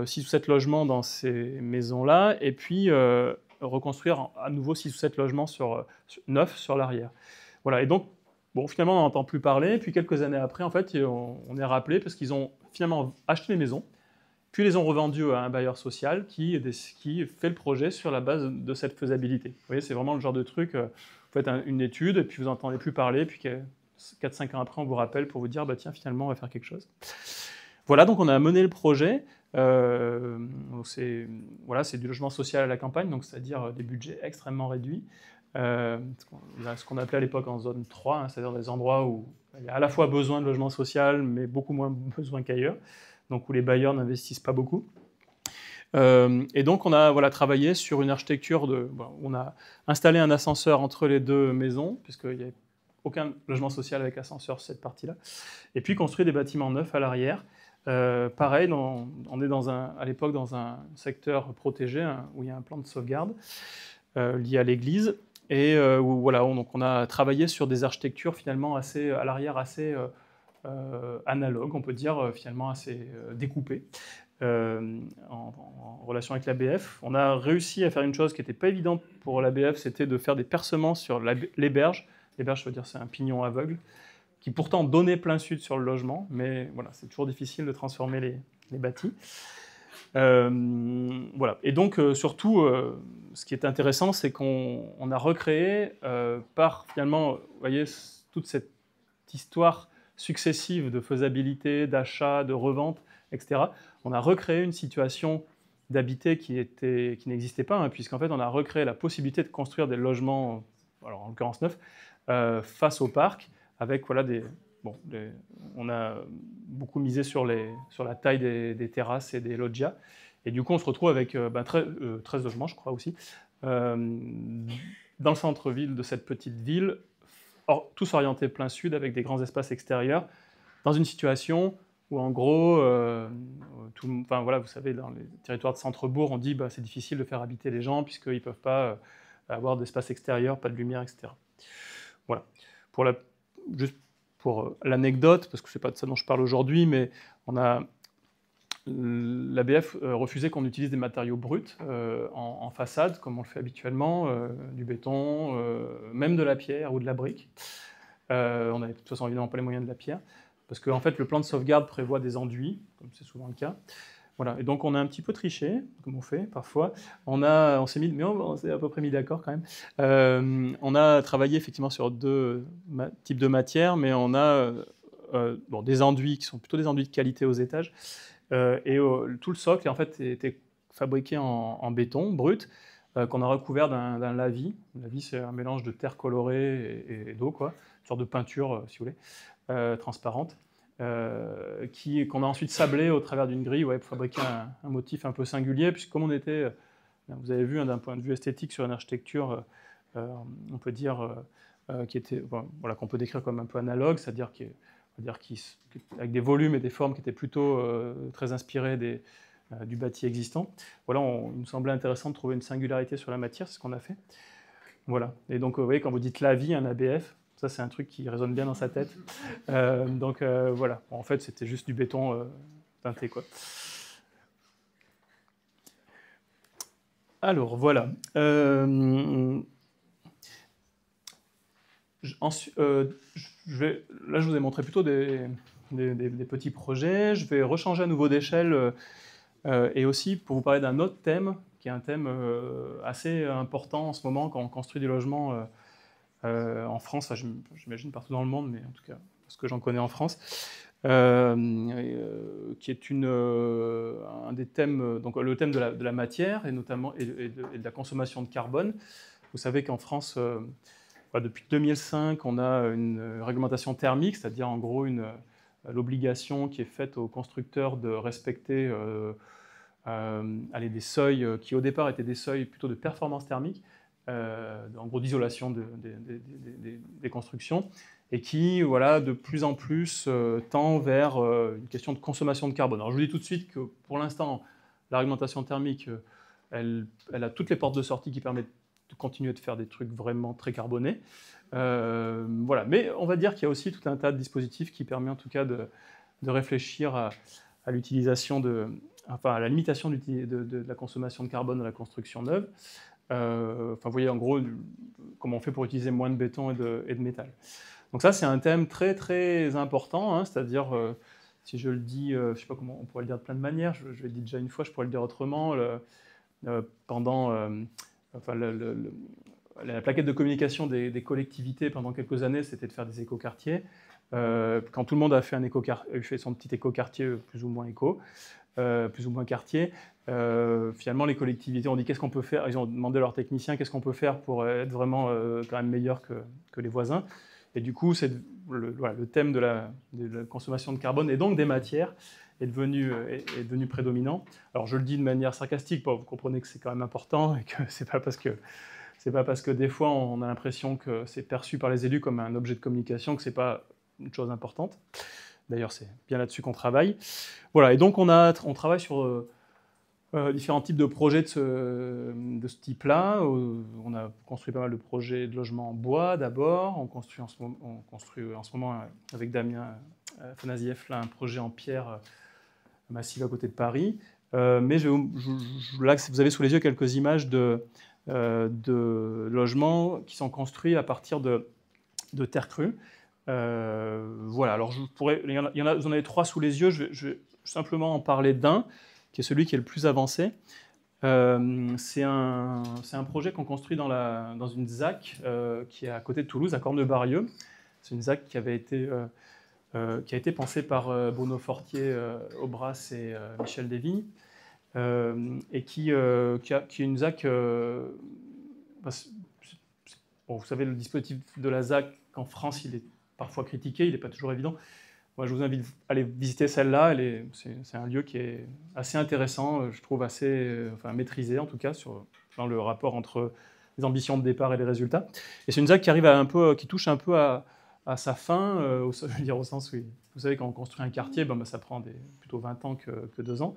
6 ou 7 logements dans ces maisons-là, et puis reconstruire à nouveau 6 ou 7 logements neufs sur l'arrière. Voilà, et donc, bon, finalement, on n'en entend plus parler, puis quelques années après, en fait, on est rappelé parce qu'ils ont finalement acheté les maisons, puis les ont revendues à un bailleur social qui fait le projet sur la base de cette faisabilité. Vous voyez, c'est vraiment le genre de truc, vous faites une étude, et puis vous n'entendez plus parler, puis 4-5 ans après, on vous rappelle pour vous dire, tiens, finalement, on va faire quelque chose. Voilà, donc on a mené le projet. C'est du logement social à la campagne, donc c'est-à-dire des budgets extrêmement réduits. Ce qu'on appelait à l'époque en zone 3, hein, c'est-à-dire des endroits où il y a à la fois besoin de logement social, mais beaucoup moins besoin qu'ailleurs, donc où les bailleurs n'investissent pas beaucoup. Et donc on a travaillé sur une architecture on a installé un ascenseur entre les deux maisons, puisqu'il n'y avait aucun logement social avec ascenseur sur cette partie-là, et puis construit des bâtiments neufs à l'arrière. Pareil, on est à l'époque dans un secteur protégé, où il y a un plan de sauvegarde lié à l'église, et donc on a travaillé sur des architectures finalement à l'arrière assez analogues, on peut dire finalement assez découpées, en relation avec l'ABF. On a réussi à faire une chose qui n'était pas évidente pour l'ABF, c'était de faire des percements sur les berges. Les berges, je veux dire, c'est un pignon aveugle, qui pourtant donnait plein sud sur le logement, mais voilà, c'est toujours difficile de transformer les bâtis. Voilà. Et donc, surtout, ce qui est intéressant, c'est qu'on a recréé, par finalement, vous voyez, toute cette histoire successive de faisabilité, d'achat, de revente, etc., on a recréé une situation d'habiter qui n'existait pas, hein, puisqu'en fait, on a recréé la possibilité de construire des logements, alors en l'occurrence neufs, face au parc, avec on a beaucoup misé sur la taille des terrasses et des loggias, et du coup on se retrouve avec 13 logements, je crois aussi, dans le centre-ville de cette petite ville, tous orientés plein sud, avec des grands espaces extérieurs, dans une situation où en gros, vous savez, dans les territoires de centre-bourg, on dit c'est difficile de faire habiter les gens puisqu'ils ne peuvent pas avoir d'espace extérieur, pas de lumière, etc. Voilà. Juste pour l'anecdote, parce que ce n'est pas de ça dont je parle aujourd'hui, mais l'ABF refusait qu'on utilise des matériaux bruts en façade, comme on le fait habituellement, du béton, même de la pierre ou de la brique. On n'avait de toute façon évidemment pas les moyens de la pierre, parce qu'en fait le plan de sauvegarde prévoit des enduits, comme c'est souvent le cas. Voilà. Et donc on a un petit peu triché, comme on fait parfois. On s'est à peu près mis d'accord quand même. On a travaillé effectivement sur 2 types de matières, mais on a des enduits qui sont plutôt des enduits de qualité aux étages. Et tout le socle en fait était fabriqué en béton brut, qu'on a recouvert d'un lavis. Le lavis, c'est un mélange de terre colorée et d'eau, quoi, une sorte de peinture, si vous voulez, transparente. Qu'on a ensuite sablé au travers d'une grille, pour fabriquer un motif un peu singulier, puisque comme on était, vous avez vu, d'un point de vue esthétique sur une architecture, on peut dire, qu'on peut décrire comme un peu analogue, c'est-à-dire avec des volumes et des formes qui étaient plutôt très inspirés du bâti existant. Voilà, il nous semblait intéressant de trouver une singularité sur la matière, c'est ce qu'on a fait. Voilà. Et donc, vous voyez, quand vous dites la vie, un ABF, ça, c'est un truc qui résonne bien dans sa tête. Voilà. En fait, c'était juste du béton teinté, quoi. Alors, voilà. Là, je vous ai montré plutôt des petits projets. Je vais rechanger à nouveau d'échelle et aussi pour vous parler d'un autre thème, qui est un thème assez important en ce moment quand on construit du logement en France, j'imagine partout dans le monde, mais en tout cas, parce que j'en connais en France. qui est un des thèmes, donc le thème de la matière et notamment et de la consommation de carbone. Vous savez qu'en France, depuis 2005, on a une réglementation thermique, c'est-à-dire en gros l'obligation qui est faite aux constructeurs de respecter des seuils qui au départ étaient des seuils plutôt de performance thermique, en gros d'isolation des constructions, et qui, voilà, de plus en plus tend vers une question de consommation de carbone. Alors je vous dis tout de suite que pour l'instant, la réglementation thermique, elle a toutes les portes de sortie qui permettent de continuer de faire des trucs vraiment très carbonés. Voilà. Mais on va dire qu'il y a aussi tout un tas de dispositifs qui permettent en tout cas de réfléchir à l'utilisation à la limitation de la consommation de carbone dans la construction neuve. Vous voyez en gros comment on fait pour utiliser moins de béton et de métal. Donc ça, c'est un thème très très important, hein, c'est-à-dire, si je le dis, je ne sais pas comment on pourrait le dire de plein de manières, je l'ai dit déjà une fois, je pourrais le dire autrement, pendant la plaquette de communication des collectivités pendant quelques années, c'était de faire des écoquartiers. Quand tout le monde a fait son petit écoquartier plus ou moins éco, plus ou moins quartier, finalement les collectivités ont dit qu'est-ce qu'on peut faire, ils ont demandé à leurs techniciens qu'est-ce qu'on peut faire pour être vraiment quand même meilleur que les voisins. Et du coup, le thème de la consommation de carbone et donc des matières est devenu prédominant. Alors je le dis de manière sarcastique, vous comprenez que c'est quand même important et que c'est pas parce que des fois on a l'impression que c'est perçu par les élus comme un objet de communication que c'est pas une chose importante. D'ailleurs, c'est bien là-dessus qu'on travaille. Voilà, et donc on travaille sur différents typs de projets de ce type-là. On a construit pas mal de projets de logements en bois d'abord. On construit en ce moment avec Damien Afanasieff un projet en pierre massive à côté de Paris. Mais là, vous avez sous les yeux quelques images de logements qui sont construits à partir de terre crue. Voilà, alors vous en avez 3 sous les yeux, je vais simplement en parler d'un, qui est celui qui est le plus avancé. C'est un projet qu'on construit dans une ZAC qui est à côté de Toulouse, à Cornebarieux. C'est une ZAC qui a été pensée par Bruno Fortier, Aubras et Michel Desvignes, et qui est une ZAC... vous savez, le dispositif de la ZAC en France, il est parfois critiqué, il n'est pas toujours évident. Moi, je vous invite à aller visiter celle-là. C'est un lieu qui est assez intéressant, je trouve assez maîtrisé, en tout cas, dans le rapport entre les ambitions de départ et les résultats. Et c'est une ZAC qui touche un peu à sa fin, je veux dire, au sens où, vous savez, quand on construit un quartier, ça prend plutôt 20 ans que 2 ans.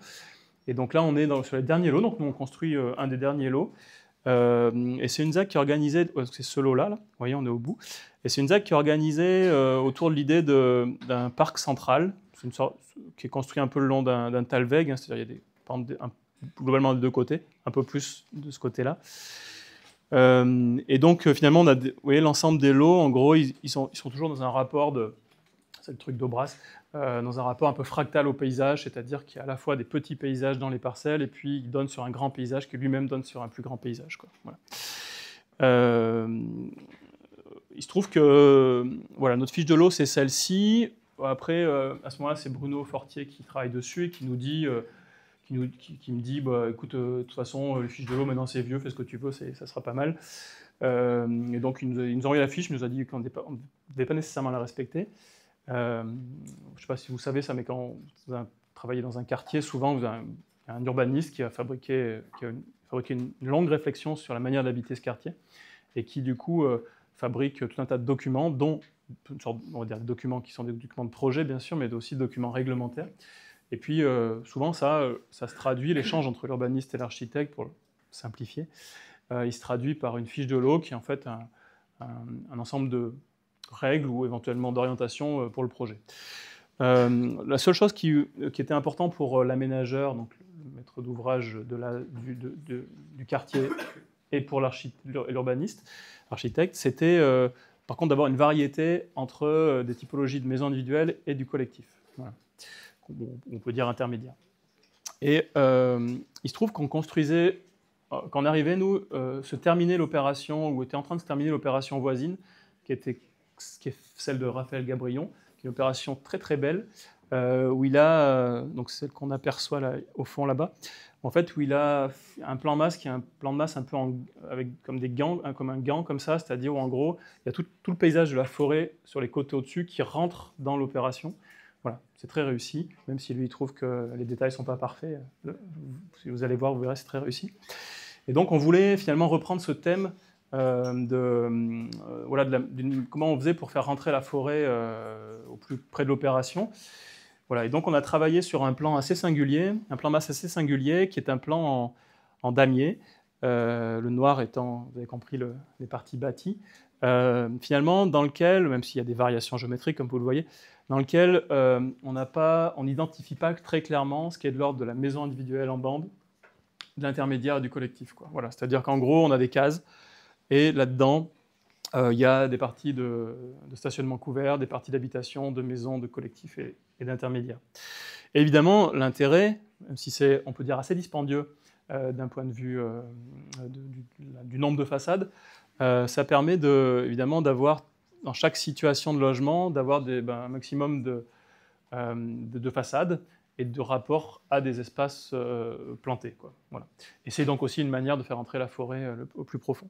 Et donc là, on est sur les derniers lots, donc nous, on construit un des derniers lots. Et c'est une ZAC qui est organisée, c'est ce lot-là, vous voyez, on est au bout, et c'est une ZAC qui est organisée autour de l'idée d'un parc central, c'est une sorte qui est construit un peu le long d'un talweg, hein, c'est-à-dire il y a des pentes globalement de 2 côtés, un peu plus de ce côté-là. Et donc finalement, vous voyez, l'ensemble des lots, en gros, ils sont toujours dans un rapport c'est le truc d'Aubras, dans un rapport un peu fractal au paysage, c'est-à-dire qu'il y a à la fois des petits paysages dans les parcelles, et puis il donne sur un grand paysage qui lui-même donne sur un plus grand paysage, quoi. Voilà. Il se trouve que voilà, notre fiche de lot, c'est celle-ci. Après, à ce moment-là, c'est Bruno Fortier qui travaille dessus et qui nous dit, qui me dit, écoute, de toute façon, les fiches de lot, maintenant c'est vieux, fais ce que tu veux, ça sera pas mal. Et donc, il nous a envoyé la fiche, il nous a dit qu'on ne devait pas nécessairement la respecter. Je ne sais pas si vous savez ça, mais quand vous travaillez dans un quartier, souvent vous avez un urbaniste qui a fabriqué une longue réflexion sur la manière d'habiter ce quartier et qui du coup fabrique tout un tas de documents, dont une sorte, on va dire, des documents qui sont des documents de projet bien sûr, mais aussi des documents réglementaires. Et puis souvent ça se traduit, l'échange entre l'urbaniste et l'architecte, pour simplifier, il se traduit par une fiche de lot qui est en fait un ensemble de règles ou éventuellement d'orientation pour le projet. La seule chose qui était importante pour l'aménageur, donc le maître d'ouvrage du quartier et pour l'urbaniste, architecte, c'était par contre d'avoir une variété entre des typologies de maisons individuelles et du collectif. Voilà. On peut dire intermédiaire. Et il se trouve qu'on construisait, quand on arrivait, nous, se terminait l'opération, ou était en train de se terminer l'opération voisine, qui est celle de Raphaël Gabrion, qui est une opération très très belle, où il a, donc celle qu'on aperçoit là, au fond là-bas, en fait, où il a un plan masse qui est un plan de masse un peu avec comme des gants, comme un gant comme ça, c'est-à-dire où en gros, il y a tout le paysage de la forêt sur les côtés au-dessus qui rentre dans l'opération. Voilà, c'est très réussi, même si lui il trouve que les détails ne sont pas parfaits. Si vous allez voir, vous verrez, c'est très réussi. Et donc, on voulait finalement reprendre ce thème comment on faisait pour faire rentrer la forêt au plus près de l'opération. Voilà, et donc on a travaillé sur un plan assez singulier, un plan masse assez singulier, qui est un plan en damier, le noir étant, vous avez compris, les parties bâties, finalement dans lequel, même s'il y a des variations géométriques comme vous le voyez, dans lequel on n'identifie pas très clairement ce qui est de l'ordre de la maison individuelle en bande, de l'intermédiaire et du collectif, quoi. Voilà, c'est-à-dire qu'en gros on a des cases, et là-dedans, il y a des parties de stationnement couvert, des parties d'habitation, de maisons, de collectifs et d'intermédiaires. Et évidemment, l'intérêt, même si c'est, on peut dire, assez dispendieux d'un point de vue du nombre de façades, ça permet évidemment d'avoir, dans chaque situation de logement, d'avoir un maximum de façades et de rapport à des espaces plantés, quoi. Voilà. Et c'est donc aussi une manière de faire entrer la forêt au plus profond.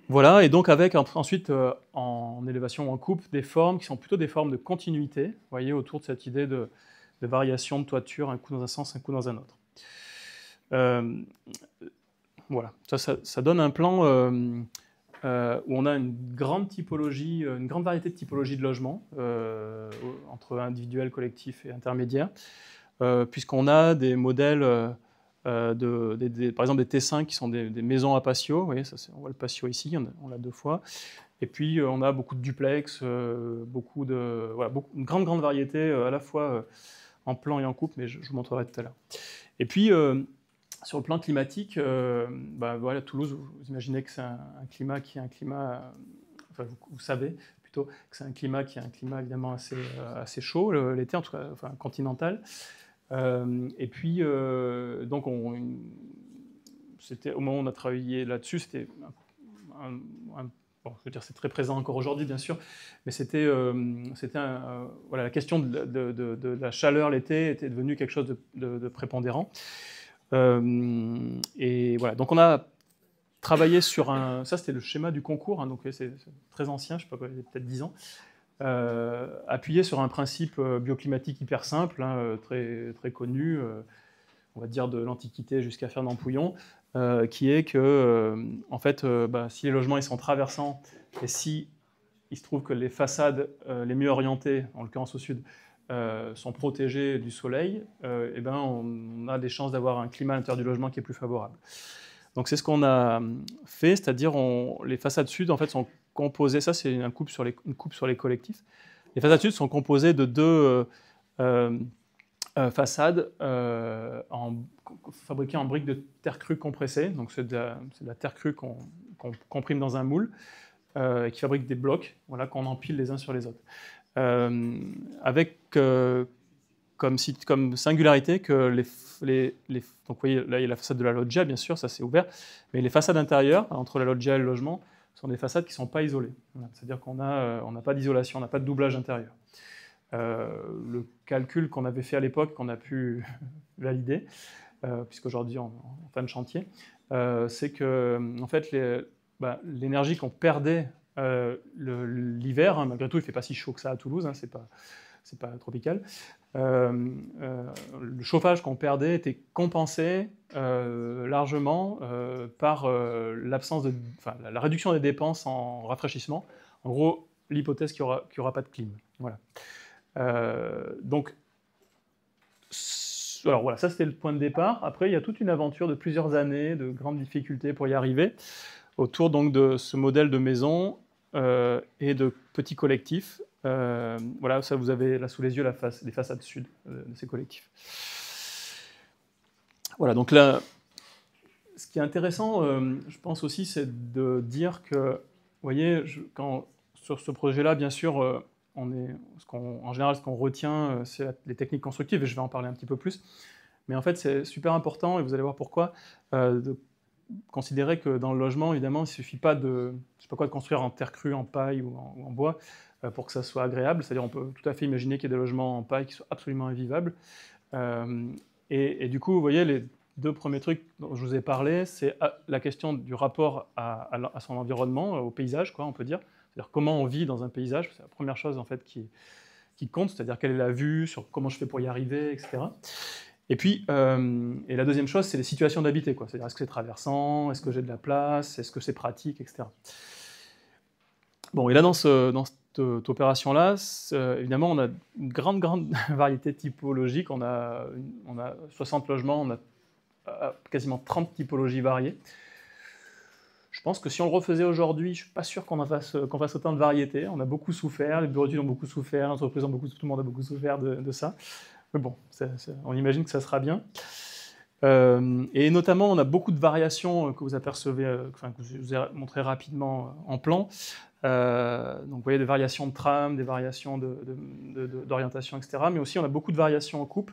Voilà, et donc avec ensuite en élévation ou en coupe des formes qui sont plutôt des formes de continuité, vous voyez, autour de cette idée de variation de toiture, un coup dans un sens, un coup dans un autre. Voilà, ça donne un plan où on a une grande typologie, une grande variété de typologies de logements, entre individuel, collectif et intermédiaire, puisqu'on a des modèles par exemple des T5 qui sont des maisons à patio, vous voyez, on voit le patio ici, on l'a 2 fois, et puis on a beaucoup de duplex, une grande variété à la fois en plan et en coupe, mais je vous montrerai tout à l'heure. Et puis sur le plan climatique, voilà, Toulouse, vous imaginez que c'est un climat qui est un climat, enfin vous savez plutôt que c'est un climat qui est un climat évidemment assez chaud l'été, en tout cas enfin, continental. Et puis, donc, c'était, au moment où on a travaillé là-dessus, c'était bon, je veux dire, c'est très présent encore aujourd'hui, bien sûr, mais c'était voilà, la question de la chaleur l'été était devenue quelque chose de prépondérant. Et voilà, donc on a travaillé sur ça c'était le schéma du concours, hein, donc c'est très ancien, je ne sais pas, peut-être 10 ans. Appuyé sur un principe bioclimatique hyper simple, hein, très, très connu, on va dire de l'Antiquité jusqu'à Fernand Pouillon, qui est que, en fait, si les logements ils sont traversants et si il se trouve que les façades les mieux orientées, en l'occurrence au sud, sont protégées du soleil, on a des chances d'avoir un climat à l'intérieur du logement qui est plus favorable. Donc c'est ce qu'on a fait, c'est-à-dire les façades sud en fait sont composées, ça c'est une coupe sur les collectifs. Les façades sud sont composées de 2 façades fabriquées en briques de terre crue compressée. Donc c'est de la terre crue qu'on comprime dans un moule, qui fabrique des blocs, voilà, qu'on empile les uns sur les autres. Avec comme singularité que donc vous voyez, là il y a la façade de la loggia, bien sûr, ça c'est ouvert, mais les façades intérieures, entre la loggia et le logement, sont des façades qui ne sont pas isolées. Voilà, c'est-à-dire qu'on n'a pas d'isolation, on n'a pas de doublage intérieur. Le calcul qu'on avait fait à l'époque, qu'on a pu valider, puisqu'aujourd'hui en fin de chantier, c'est que en fait, l'énergie qu'on perdait l'hiver, hein, malgré tout il ne fait pas si chaud que ça à Toulouse, hein, c'est pas tropical, le chauffage qu'on perdait était compensé largement par la réduction des dépenses en rafraîchissement. En gros, l'hypothèse qu'il n'y aura pas de clim. Voilà. Donc, alors voilà, ça c'était le point de départ. Après, il y a toute une aventure de plusieurs années, de grandes difficultés pour y arriver, autour donc de ce modèle de maison et de petits collectifs. Voilà, ça vous avez là sous les yeux les façades sud de ces collectifs. Voilà, donc là, ce qui est intéressant, je pense aussi, c'est de dire que, vous voyez, sur ce projet-là, bien sûr, en général, ce qu'on retient, c'est les techniques constructives, et je vais en parler un petit peu plus. Mais en fait, c'est super important, et vous allez voir pourquoi, considérait que dans le logement, évidemment, il ne suffit pas de, je sais pas quoi, de construire en terre crue, en paille ou en bois pour que ça soit agréable. C'est-à-dire on peut tout à fait imaginer qu'il y ait des logements en paille qui soient absolument invivables. Et du coup, vous voyez, les deux premiers trucs dont je vous ai parlé, c'est la question du rapport à son environnement, au paysage, quoi, on peut dire. C'est-à-dire comment on vit dans un paysage, c'est la première chose en fait qui compte, c'est-à-dire quelle est la vue, sur comment je fais pour y arriver, etc. Et puis, et la deuxième chose, c'est les situations d'habiter, quoi. C'est-à-dire est-ce que c'est traversant, est-ce que j'ai de la place, est-ce que c'est pratique, etc. Bon, et là, dans cette opération-là, évidemment, on a une grande variété typologique. On a 60 logements, on a quasiment 30 typologies variées. Je pense que si on le refaisait aujourd'hui, je ne suis pas sûr qu'on fasse autant de variétés. On a beaucoup souffert, les bureaux d'études ont beaucoup souffert, les entreprises tout le monde a beaucoup souffert de ça. Mais bon, on imagine que ça sera bien. Et notamment, on a beaucoup de variations que vous apercevez, que je vous ai montré rapidement en plan. Donc, vous voyez des variations de trame, des variations d'orientation, etc. Mais aussi, on a beaucoup de variations en coupe.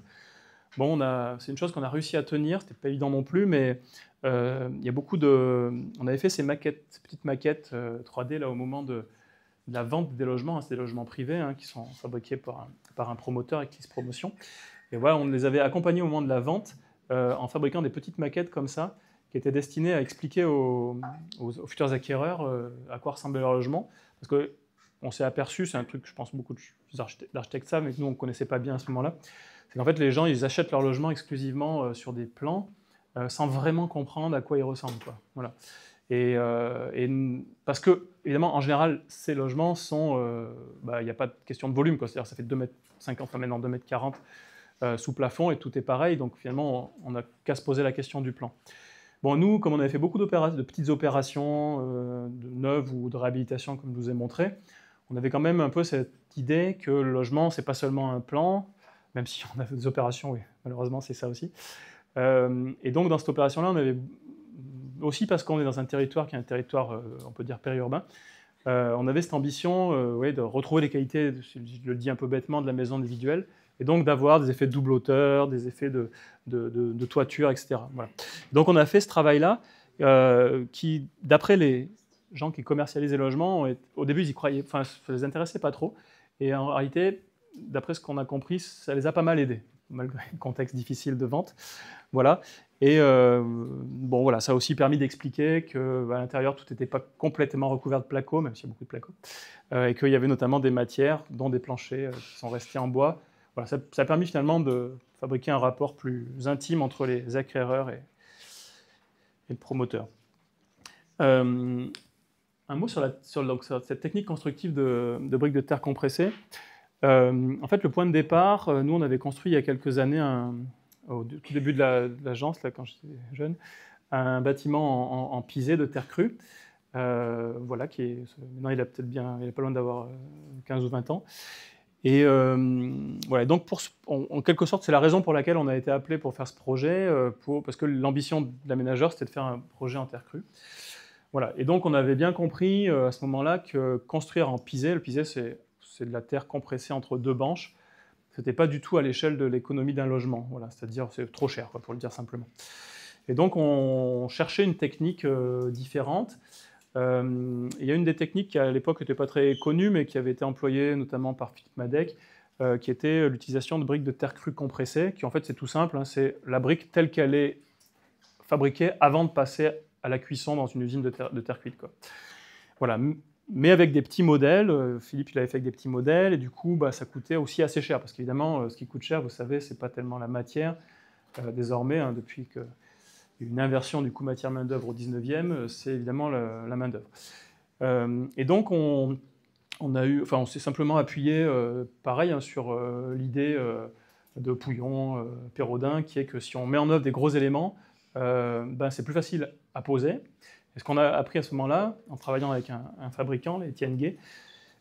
Bon, c'est une chose qu'on a réussi à tenir, c'était pas évident non plus, mais il y a beaucoup de... On avait fait ces petites maquettes 3D là, au moment de la vente des logements, hein, c'est des logements privés qui sont fabriqués par un promoteur avec Clis Promotion. Et voilà, on les avait accompagnés au moment de la vente en fabriquant des petites maquettes comme ça, qui étaient destinées à expliquer aux futurs acquéreurs à quoi ressemblait leur logement. Parce qu'on s'est aperçu, c'est un truc que je pense beaucoup d'architectes savent, mais que nous on ne connaissait pas bien à ce moment-là, c'est qu'en fait les gens ils achètent leur logement exclusivement sur des plans sans vraiment comprendre à quoi ils ressemblent, quoi. Voilà. Et parce que, évidemment, en général, ces logements sont... il n'y a pas de question de volume, quoi. C'est-à-dire ça fait 2,50 m, enfin maintenant 2,40 m sous plafond, et tout est pareil, donc finalement, on n'a qu'à se poser la question du plan. Bon, nous, comme on avait fait beaucoup de petites opérations, de neuves ou de réhabilitation, comme je vous ai montré, on avait quand même un peu cette idée que le logement, c'est pas seulement un plan, même si on a fait des opérations, oui, malheureusement, c'est ça aussi. Et donc, dans cette opération-là, on avait... aussi parce qu'on est dans un territoire qui est un territoire, on peut dire, périurbain, on avait cette ambition de retrouver les qualités, je le dis un peu bêtement, de la maison individuelle, et donc d'avoir des effets de double hauteur, des effets de toiture, etc. Voilà. Donc on a fait ce travail-là, qui, d'après les gens qui commercialisent les logements, au début ils y croyaient, enfin ça les intéressait pas trop, et en réalité, d'après ce qu'on a compris, ça les a pas mal aidés, malgré le contexte difficile de vente. Voilà. Et bon, voilà, ça a aussi permis d'expliquer qu'à l'intérieur, tout n'était pas complètement recouvert de placo, même s'il y a beaucoup de placo, et qu'il y avait notamment des matières, dont des planchers qui sont restés en bois. Voilà, ça a permis finalement de fabriquer un rapport plus intime entre les acquéreurs et le promoteur. Un mot sur cette technique constructive de briques de terre compressées. En fait, le point de départ, nous, on avait construit il y a quelques années au tout début de l'agence, là, quand j'étais jeune, un bâtiment en pisé de terre crue. Voilà, maintenant il a pas loin d'avoir 15 ou 20 ans. Et voilà, donc en quelque sorte, c'est la raison pour laquelle on a été appelé pour faire ce projet, parce que l'ambition de l'aménageur, c'était de faire un projet en terre crue. Voilà, et donc on avait bien compris à ce moment-là que construire en pisé, le pisé c'est de la terre compressée entre deux banches, c'était pas du tout à l'échelle de l'économie d'un logement, voilà, c'est-à-dire c'est trop cher, quoi, pour le dire simplement. Et donc on cherchait une technique différente. Il y a une des techniques qui à l'époque n'était pas très connue, mais qui avait été employée notamment par Philippe Madec, qui était l'utilisation de briques de terre crue compressées, qui en fait c'est tout simple, hein, c'est la brique telle qu'elle est fabriquée avant de passer à la cuisson dans une usine de terre cuite, quoi. Voilà. Mais avec des petits modèles, Philippe il avait fait avec des petits modèles, et du coup ça coûtait aussi assez cher, parce qu'évidemment ce qui coûte cher, vous savez, c'est pas tellement la matière, désormais, hein, depuis qu'il y a eu une inversion du coût matière-main-d'œuvre au 19e, c'est évidemment la main-d'œuvre. Et donc on s'est simplement appuyé, pareil, hein, sur l'idée de Pouillon, Pérodin, qui est que si on met en œuvre des gros éléments, c'est plus facile à poser. Et ce qu'on a appris à ce moment-là, en travaillant avec un fabricant, Étienne Gay,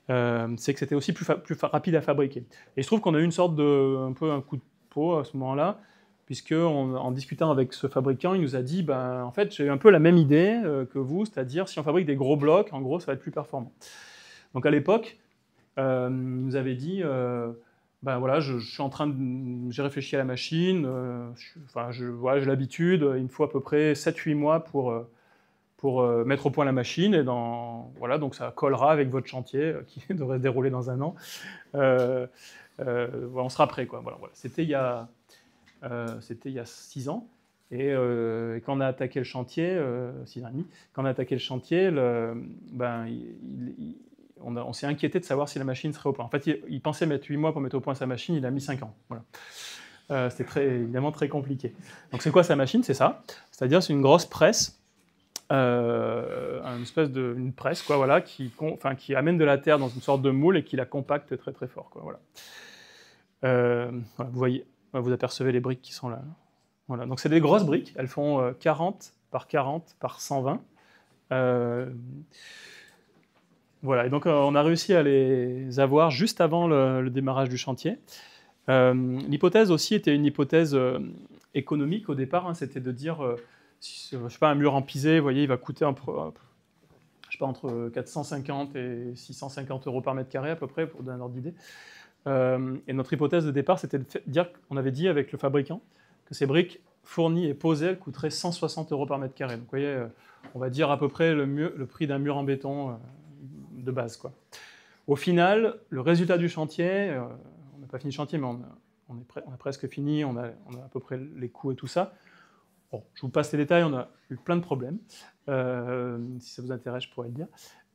c'est que c'était aussi plus rapide à fabriquer. Et je trouve qu'on a eu une sorte un peu un coup de peau à ce moment-là, puisque en discutant avec ce fabricant, il nous a dit, en fait, j'ai eu un peu la même idée que vous, c'est-à-dire si on fabrique des gros blocs, en gros, ça va être plus performant. Donc à l'époque, il nous avait dit, ben voilà, je suis en train j'ai réfléchi à la machine, voilà, j'ai l'habitude, il me faut à peu près 7-8 mois pour mettre au point la machine, et voilà, donc ça collera avec votre chantier qui devrait se dérouler dans 1 an. Voilà, on sera prêt, quoi. Voilà. C'était il y a 6 ans. Et quand on a attaqué le chantier, 6 ans et demi, quand on a attaqué le chantier, on s'est inquiété de savoir si la machine serait au point. En fait, il pensait mettre 8 mois pour mettre au point sa machine, il a mis 5 ans. Voilà. C'était évidemment très compliqué. Donc c'est quoi sa machine? C'est ça. C'est-à-dire c'est une grosse presse, une espèce d'une presse, quoi, voilà, qui amène de la terre dans une sorte de moule et qui la compacte très très fort, quoi, voilà. Voilà, vous voyez, vous apercevez les briques qui sont là. Voilà, donc c'est des grosses briques, elles font 40 par 40 par 120. Voilà, et donc on a réussi à les avoir juste avant le démarrage du chantier. L'hypothèse aussi était une hypothèse économique au départ, hein, c'était de dire, je sais pas, un mur en pisé, vous voyez, il va coûter je sais pas, entre 450 et 650 € par mètre carré à peu près, pour donner un ordre d'idée. Et notre hypothèse de départ, c'était de dire, on avait dit avec le fabricant, que ces briques fournies et posées, elles coûteraient 160 € par mètre carré. Donc vous voyez, on va dire à peu près le prix d'un mur en béton de base, quoi. Au final, le résultat du chantier, on n'a pas fini le chantier, mais on a presque fini, on a à peu près les coûts et tout ça. Bon, je vous passe les détails, on a eu plein de problèmes. Si ça vous intéresse, je pourrais le dire.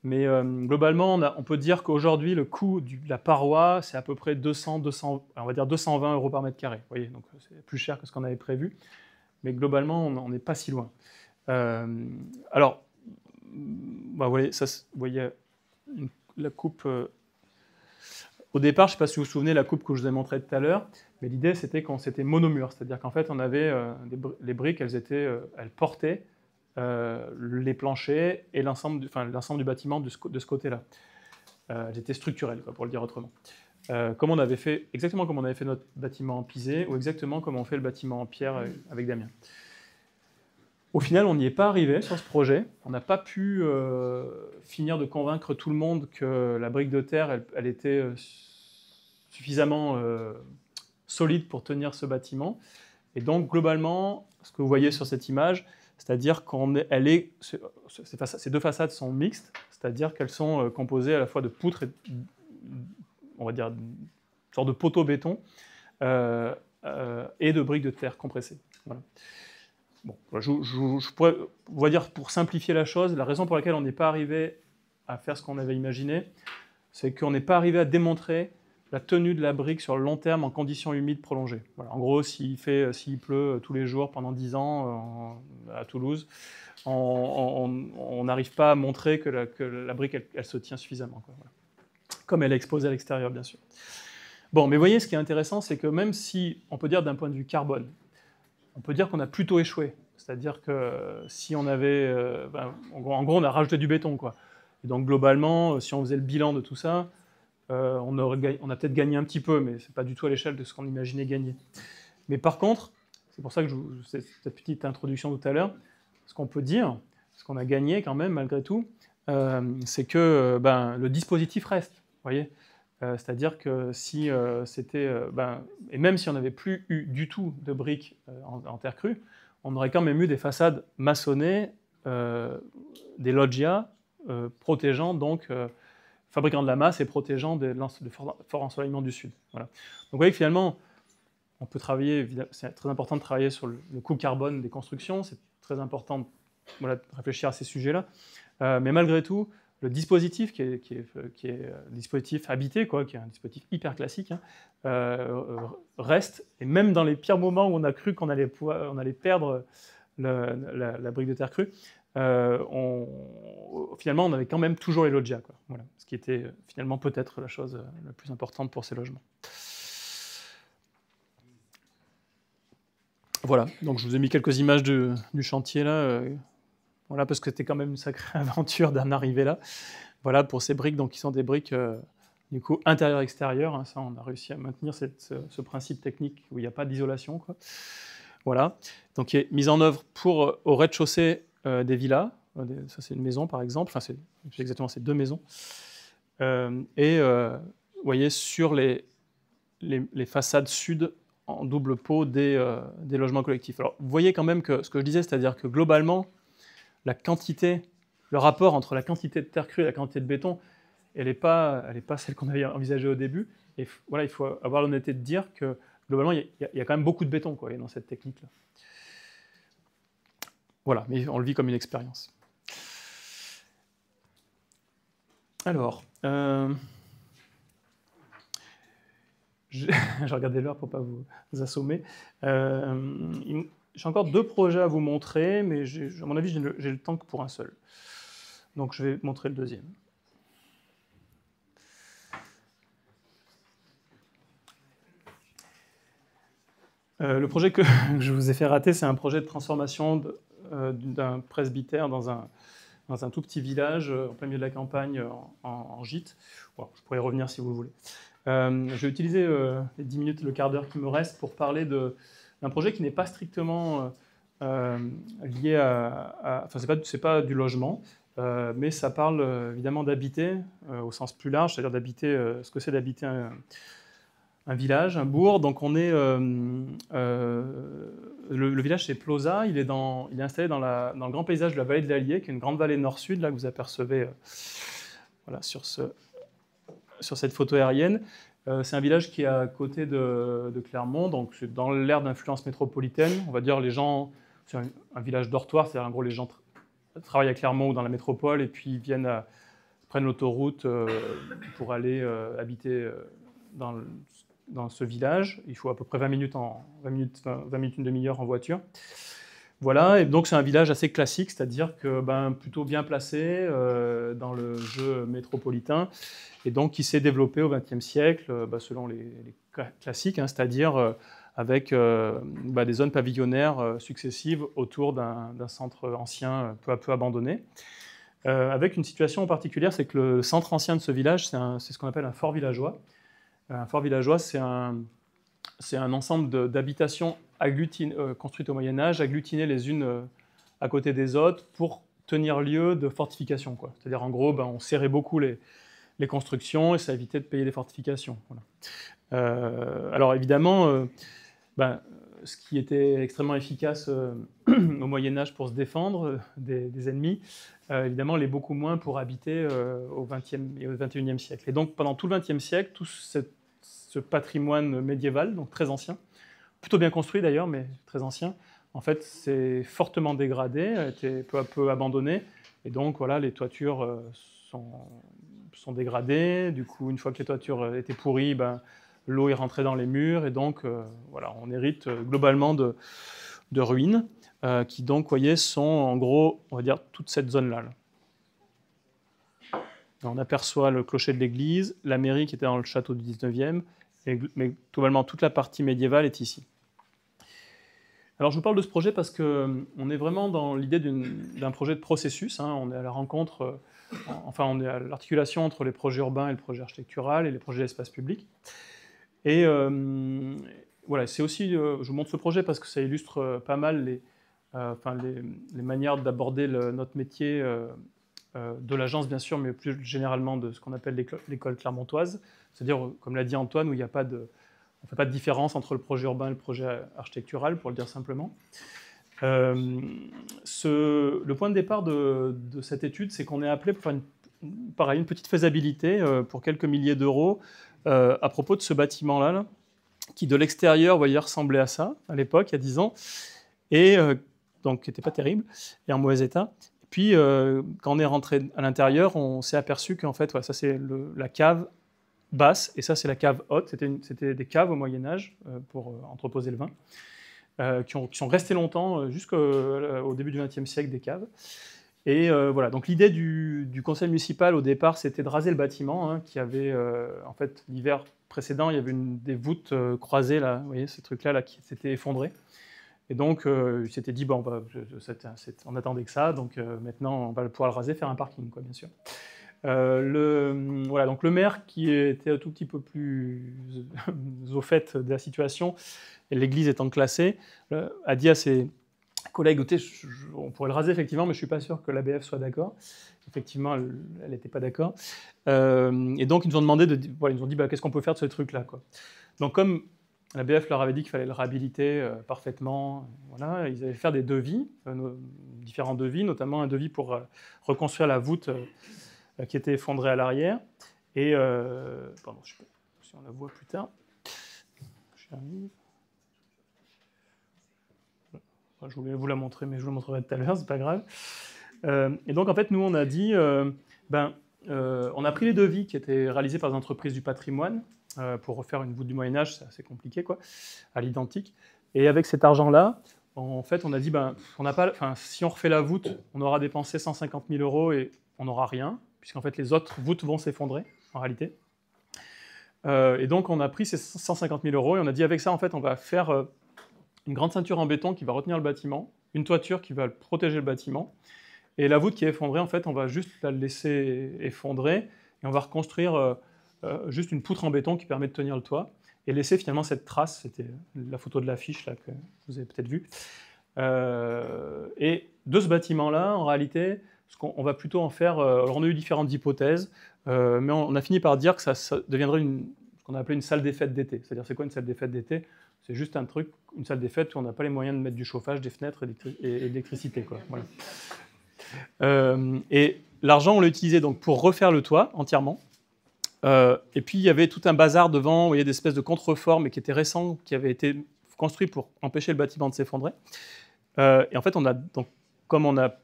Mais globalement, on peut dire qu'aujourd'hui, le coût de la paroi, c'est à peu près 220 € par mètre carré. Vous voyez, donc c'est plus cher que ce qu'on avait prévu. Mais globalement, on n'est pas si loin. Alors, vous voyez, la coupe... Au départ, je ne sais pas si vous vous souvenez, la coupe que je vous ai montrée tout à l'heure, mais l'idée, c'était quand c'était monomure. C'est-à-dire qu'en fait, on avait les briques, elles portaient les planchers et l'ensemble du bâtiment de ce côté-là. Elles étaient structurelles, quoi, pour le dire autrement. Exactement comme on avait fait notre bâtiment en pisé, ou exactement comme on fait le bâtiment en pierre avec Damien. Au final, on n'y est pas arrivé sur ce projet. On n'a pas pu finir de convaincre tout le monde que la brique de terre, elle était suffisamment solide pour tenir ce bâtiment. Et donc, globalement, ce que vous voyez sur cette image, c'est-à-dire ces deux façades sont mixtes, c'est-à-dire qu'elles sont composées à la fois de poutres et, on va dire, une sorte de poteau béton et de briques de terre compressées. Voilà. Bon, je pourrais vous dire, pour simplifier la chose, la raison pour laquelle on n'est pas arrivé à faire ce qu'on avait imaginé, c'est qu'on n'est pas arrivé à démontrer la tenue de la brique sur le long terme en conditions humides prolongées. Voilà. En gros, s'il pleut tous les jours pendant 10 ans à Toulouse, on n'arrive pas à montrer que la brique, elle se tient suffisamment, quoi. Voilà. Comme elle est exposée à l'extérieur, bien sûr. Bon, mais vous voyez, ce qui est intéressant, c'est que même si, on peut dire d'un point de vue carbone, on peut dire qu'on a plutôt échoué. C'est-à-dire que si on avait... en gros, on a rajouté du béton, quoi. Et donc, globalement, si on faisait le bilan de tout ça, on a peut-être gagné un petit peu, mais ce n'est pas du tout à l'échelle de ce qu'on imaginait gagner. Mais par contre, c'est pour ça que cette petite introduction tout à l'heure, ce qu'on peut dire, ce qu'on a gagné quand même, malgré tout, c'est que le dispositif reste, vous voyez. C'est-à-dire que si c'était... et même si on n'avait plus eu du tout de briques en terre crue, on aurait quand même eu des façades maçonnées, des loggias, protégeant donc... fabriquant de la masse et protégeant de fort ensoleillement du sud. Voilà. Donc vous voyez que finalement, on peut travailler, c'est très important de travailler sur le coût carbone des constructions, c'est très important de réfléchir à ces sujets-là, mais malgré tout, le dispositif qui est un dispositif habité, quoi, qui est un dispositif hyper classique, reste, et même dans les pires moments où on a cru qu'on allait perdre la brique de terre crue, finalement, on avait quand même toujours les loggias, quoi. Voilà. Ce qui était finalement peut-être la chose la plus importante pour ces logements. Voilà, donc je vous ai mis quelques images du chantier là, voilà, parce que c'était quand même une sacrée aventure d'en arriver là. Voilà, pour ces briques, donc qui sont des briques du coup intérieur-extérieur, hein, ça on a réussi à maintenir ce principe technique où il n'y a pas d'isolation, quoi. Voilà, donc qui est mise en œuvre au rez-de-chaussée des villas. Ça c'est une maison par exemple, enfin c'est exactement ces deux maisons. Vous voyez sur les les façades sud en double pot des logements collectifs. Alors, vous voyez quand même que ce que je disais, c'est-à-dire que globalement, le rapport entre la quantité de terre crue et la quantité de béton, elle n'est pas celle qu'on avait envisagée au début. Et voilà, il faut avoir l'honnêteté de dire que globalement, il y a quand même beaucoup de béton quoi, dans cette technique-là. Voilà, mais on le vit comme une expérience. Alors, j'ai regardé l'heure pour ne pas vous assommer. J'ai encore 2 projets à vous montrer, mais à mon avis, j'ai le temps que pour un seul. Donc, je vais montrer le deuxième. Le projet que je vous ai fait rater, c'est un projet de transformation d'un presbytère dans un tout petit village en plein milieu de la campagne en gîte. Bon, je pourrais y revenir si vous le voulez. Je vais utiliser les 10 minutes, le quart d'heure qui me reste pour parler d'un projet qui n'est pas strictement lié enfin, c'est pas du logement, mais ça parle évidemment d'habiter au sens plus large, c'est-à-dire d'habiter ce que c'est d'habiter un village, un bourg. Donc on est le village c'est Ploza, il est installé dans le grand paysage de la vallée de l'Allier, qui est une grande vallée nord-sud là que vous apercevez voilà, sur cette photo aérienne. C'est un village qui est à côté de Clermont, donc c'est dans l'ère d'influence métropolitaine. On va dire les gens, c'est un village dortoir, c'est-à-dire en gros les gens travaillent à Clermont ou dans la métropole et puis prennent l'autoroute pour aller habiter dans ce village. Il faut à peu près 20 minutes, une demi-heure en voiture. Voilà, et donc c'est un village assez classique, c'est-à-dire que plutôt bien placé dans le jeu métropolitain, et donc qui s'est développé au XXe siècle selon les classiques, hein, c'est-à-dire avec des zones pavillonnaires successives autour d'un centre ancien peu à peu abandonné. Avec une situation particulière, c'est que le centre ancien de ce village, c'est ce qu'on appelle un fort villageois. Un fort villageois, c'est un ensemble d'habitations construites au Moyen-Âge, agglutinées les unes à côté des autres pour tenir lieu de fortifications. C'est-à-dire, en gros, on serrait beaucoup les constructions et ça évitait de payer les fortifications. Voilà. Alors, évidemment, ce qui était extrêmement efficace au Moyen-Âge pour se défendre des ennemis, évidemment, l'est beaucoup moins pour habiter au XXe et au XXIe siècle. Et donc, pendant tout le XXe siècle, tout ce patrimoine médiéval, donc très ancien, plutôt bien construit d'ailleurs, mais très ancien, en fait, c'est fortement dégradé, a été peu à peu abandonné, et donc voilà, les toitures sont dégradées. Du coup, une fois que les toitures étaient pourries, l'eau est rentrée dans les murs, et donc voilà, on hérite globalement de ruines qui donc, vous voyez, sont en gros, on va dire, toute cette zone-là. On aperçoit le clocher de l'église, la mairie qui était dans le château du 19e, mais globalement toute la partie médiévale est ici. Alors je vous parle de ce projet parce qu'on est vraiment dans l'idée d'un projet de processus, hein. On est à la rencontre, on est à l'articulation entre les projets urbains et le projet architectural et les projets d'espace public. Et voilà, c'est aussi, je vous montre ce projet parce que ça illustre pas mal les manières d'aborder notre métier de l'agence bien sûr, mais plus généralement de ce qu'on appelle l'école clermontoise. C'est-à-dire, comme l'a dit Antoine, où il n'y a pas on ne fait pas de différence entre le projet urbain et le projet architectural, pour le dire simplement. Le point de départ de cette étude, c'est qu'on est appelé pour faire une petite faisabilité pour quelques milliers d'euros à propos de ce bâtiment-là, qui de l'extérieur, vous voyez, ressemblait à ça, à l'époque, il y a 10 ans, et donc qui n'était pas terrible, et en mauvais état. Et puis, quand on est rentré à l'intérieur, on s'est aperçu qu'en fait, ça c'est la cave basse, et ça c'est la cave haute. C'était des caves au Moyen-Âge pour entreposer le vin, qui sont restées longtemps, jusqu'au début du XXe siècle, des caves. Et voilà, donc l'idée du conseil municipal au départ, c'était de raser le bâtiment, hein, qui avait, en fait, l'hiver précédent, il y avait des voûtes croisées, là, vous voyez, ce truc-là qui s'était effondré. Et donc, il s'était dit, on attendait que ça, donc maintenant, on va pouvoir le raser, faire un parking, quoi, bien sûr. Voilà, donc le maire, qui était un tout petit peu plus au fait de la situation, et l'église étant classée, a dit à ses collègues, écoutez, on pourrait le raser effectivement, mais je ne suis pas sûr que l'ABF soit d'accord. Effectivement, elle n'était pas d'accord. Et donc, ils nous ont demandé, ils nous ont dit, qu'est-ce qu'on peut faire de ce truc-là, quoi. Donc comme la BF leur avait dit qu'il fallait le réhabiliter parfaitement, voilà, ils allaient faire des devis, différents devis, notamment un devis pour reconstruire la voûte qui était effondrée à l'arrière. Et, pardon, je sais pas si on la voit plus tard. J'arrive. Je voulais vous la montrer, mais je vous la montrerai tout à l'heure, c'est pas grave. Et donc, en fait, nous, on a dit, on a pris les devis qui étaient réalisés par les entreprises du patrimoine pour refaire une voûte du Moyen-Âge, c'est assez compliqué, quoi, à l'identique. Et avec cet argent-là, en fait, on a dit, on n'a pas, si on refait la voûte, on aura dépensé 150 000 € et on n'aura rien, puisqu'en fait, les autres voûtes vont s'effondrer, en réalité. Et donc, on a pris ces 150 000 € et on a dit, avec ça, en fait, on va faire une grande ceinture en béton qui va retenir le bâtiment, une toiture qui va protéger le bâtiment, et la voûte qui est effondrée, en fait, on va juste la laisser effondrer, et on va reconstruire juste une poutre en béton qui permet de tenir le toit, et laisser finalement cette trace, c'était la photo de l'affiche là, que vous avez peut-être vue. Et de ce bâtiment-là, en réalité, on va plutôt en faire... alors on a eu différentes hypothèses, mais on a fini par dire que ça deviendrait ce qu'on a appelé une salle des fêtes d'été. C'est-à-dire, c'est quoi une salle des fêtes d'été ? C'est juste un truc, une salle des fêtes où on n'a pas les moyens de mettre du chauffage, des fenêtres et d'électricité, quoi. Voilà. Et l'argent, on l'a utilisé donc pour refaire le toit entièrement. Et puis, il y avait tout un bazar devant, où il y a des espèces de contreforts, mais qui étaient récents, qui avaient été construits pour empêcher le bâtiment de s'effondrer. Et en fait, comme on a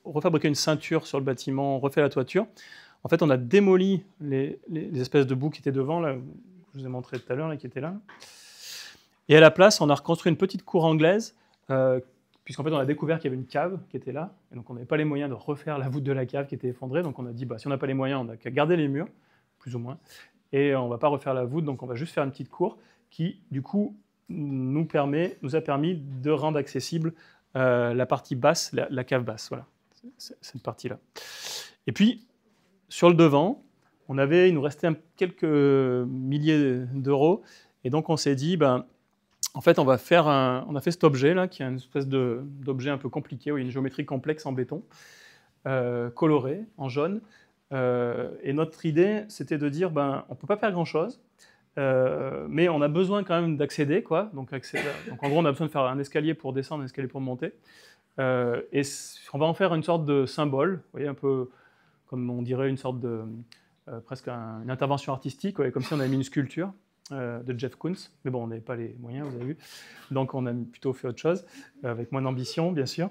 refabriqué une ceinture sur le bâtiment, refait la toiture, en fait, on a démoli les espèces de bouts qui étaient devant, là, que je vous ai montré tout à l'heure, qui étaient là. Et à la place, on a reconstruit une petite cour anglaise, puisqu'en fait, on a découvert qu'il y avait une cave qui était là, et donc on n'avait pas les moyens de refaire la voûte de la cave qui était effondrée, donc on a dit, si on n'a pas les moyens, on n'a qu'à garder les murs, plus ou moins, et on ne va pas refaire la voûte, donc on va juste faire une petite cour qui, du coup, nous a permis de rendre accessible la partie basse, la cave basse, voilà, cette partie-là. Et puis, sur le devant, il nous restait quelques milliers d'euros, et donc on s'est dit, en fait, on a fait cet objet-là, qui est une espèce d'objet un peu compliqué, où il y a une géométrie complexe en béton, colorée, en jaune. Et notre idée, c'était de dire, on ne peut pas faire grand-chose, mais on a besoin quand même d'accéder, quoi. Donc, en gros, on a besoin de faire un escalier pour descendre, un escalier pour monter. Et on va en faire une sorte de symbole, vous voyez, un peu comme on dirait une sorte de... presque une intervention artistique, ouais, comme si on avait mis une sculpture de Jeff Koons, mais bon, on n'avait pas les moyens, vous avez vu, donc on a plutôt fait autre chose, avec moins d'ambition, bien sûr.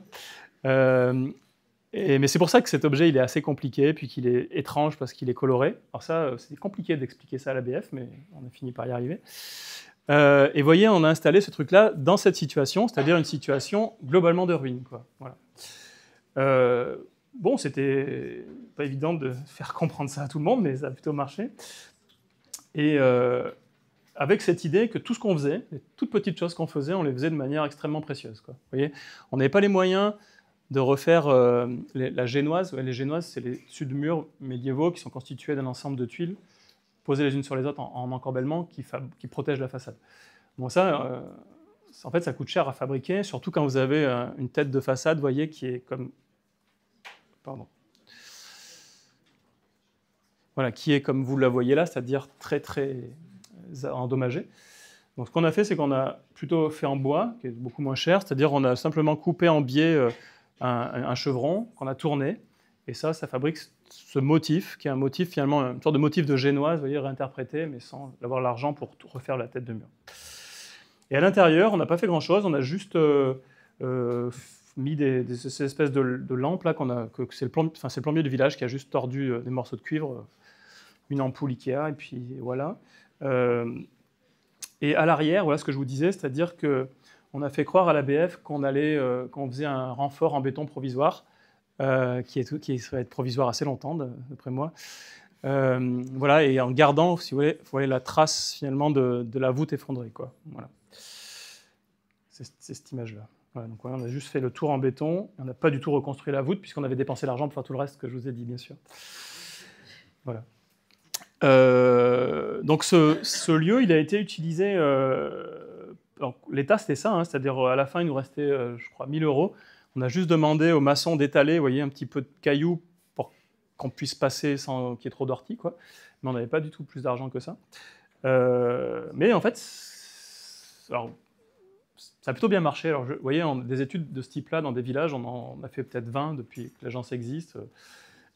Mais c'est pour ça que cet objet, il est assez compliqué, puis qu'il est étrange parce qu'il est coloré. Alors ça, c'est compliqué d'expliquer ça à la BF, mais on a fini par y arriver. Et vous voyez, on a installé ce truc-là dans cette situation, c'est-à-dire une situation globalement de ruine, quoi. Voilà. Bon, c'était pas évident de faire comprendre ça à tout le monde, mais ça a plutôt marché. Et avec cette idée que tout ce qu'on faisait, les toutes petites choses qu'on faisait, on les faisait de manière extrêmement précieuse, quoi. Vous voyez, on n'avait pas les moyens de refaire la génoise. Les génoises, c'est les dessus de murs médiévaux qui sont constitués d'un ensemble de tuiles posées les unes sur les autres en encorbellement qui protègent la façade. Bon, ça, en fait, ça coûte cher à fabriquer, surtout quand vous avez une tête de façade, vous voyez, qui est comme... Pardon. Voilà, qui est comme vous la voyez là, c'est-à-dire très, très endommagée. Donc, ce qu'on a fait, c'est qu'on a plutôt fait en bois, qui est beaucoup moins cher, c'est-à-dire on a simplement coupé en biais un chevron qu'on a tourné, et ça fabrique ce motif, qui est un motif finalement, une sorte de motif de génoise, vous voyez, réinterprété, mais sans avoir l'argent pour refaire la tête de mur. Et à l'intérieur, on n'a pas fait grand-chose, on a juste mis ces espèces de lampes là, c'est le plombier du village qui a juste tordu des morceaux de cuivre, une ampoule Ikea, et puis voilà. Et à l'arrière, voilà ce que je vous disais, c'est-à-dire qu'on a fait croire à la BF qu'on faisait un renfort en béton provisoire, qui va être provisoire assez longtemps, d'après moi. Voilà, et en gardant, si vous voulez, la trace finalement de la voûte effondrée, quoi. Voilà. C'est cette image-là. Voilà, donc voilà, on a juste fait le tour en béton, on n'a pas du tout reconstruit la voûte, puisqu'on avait dépensé l'argent pour faire tout le reste que je vous ai dit, bien sûr. Voilà. Donc ce lieu, il a été utilisé... l'état, c'était ça, hein, c'est-à-dire à la fin, il nous restait, je crois, 1 000 €. On a juste demandé aux maçons d'étaler, vous voyez, un petit peu de cailloux pour qu'on puisse passer sans qu'il y ait trop d'orties, quoi. Mais on n'avait pas du tout plus d'argent que ça. Mais en fait, alors, ça a plutôt bien marché. Alors, vous voyez, des études de ce type-là dans des villages, on en a fait peut-être 20 depuis que l'agence existe.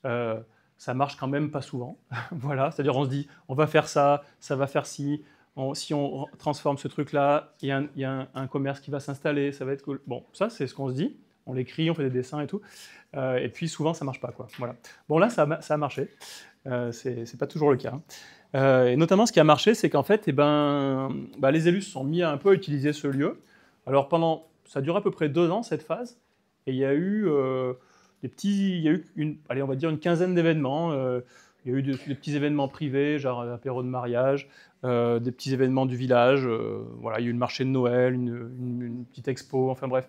Ça marche quand même pas souvent. Voilà, c'est-à-dire on se dit, on va faire ça, ça va faire ci. Si on transforme ce truc-là, il y a un commerce qui va s'installer, ça va être cool. Bon, ça, c'est ce qu'on se dit. On l'écrit, on fait des dessins et tout. Et puis souvent, ça marche pas, quoi. Voilà. Bon, là, ça a marché. C'est pas toujours le cas. Et notamment, ce qui a marché, c'est qu'en fait, les élus se sont mis un peu à utiliser ce lieu. Alors ça dure à peu près 2 ans cette phase, et il y a eu on va dire une quinzaine d'événements. Il y a eu des petits événements privés, genre apéro de mariage, des petits événements du village. Voilà, il y a eu le marché de Noël, une petite expo, enfin bref.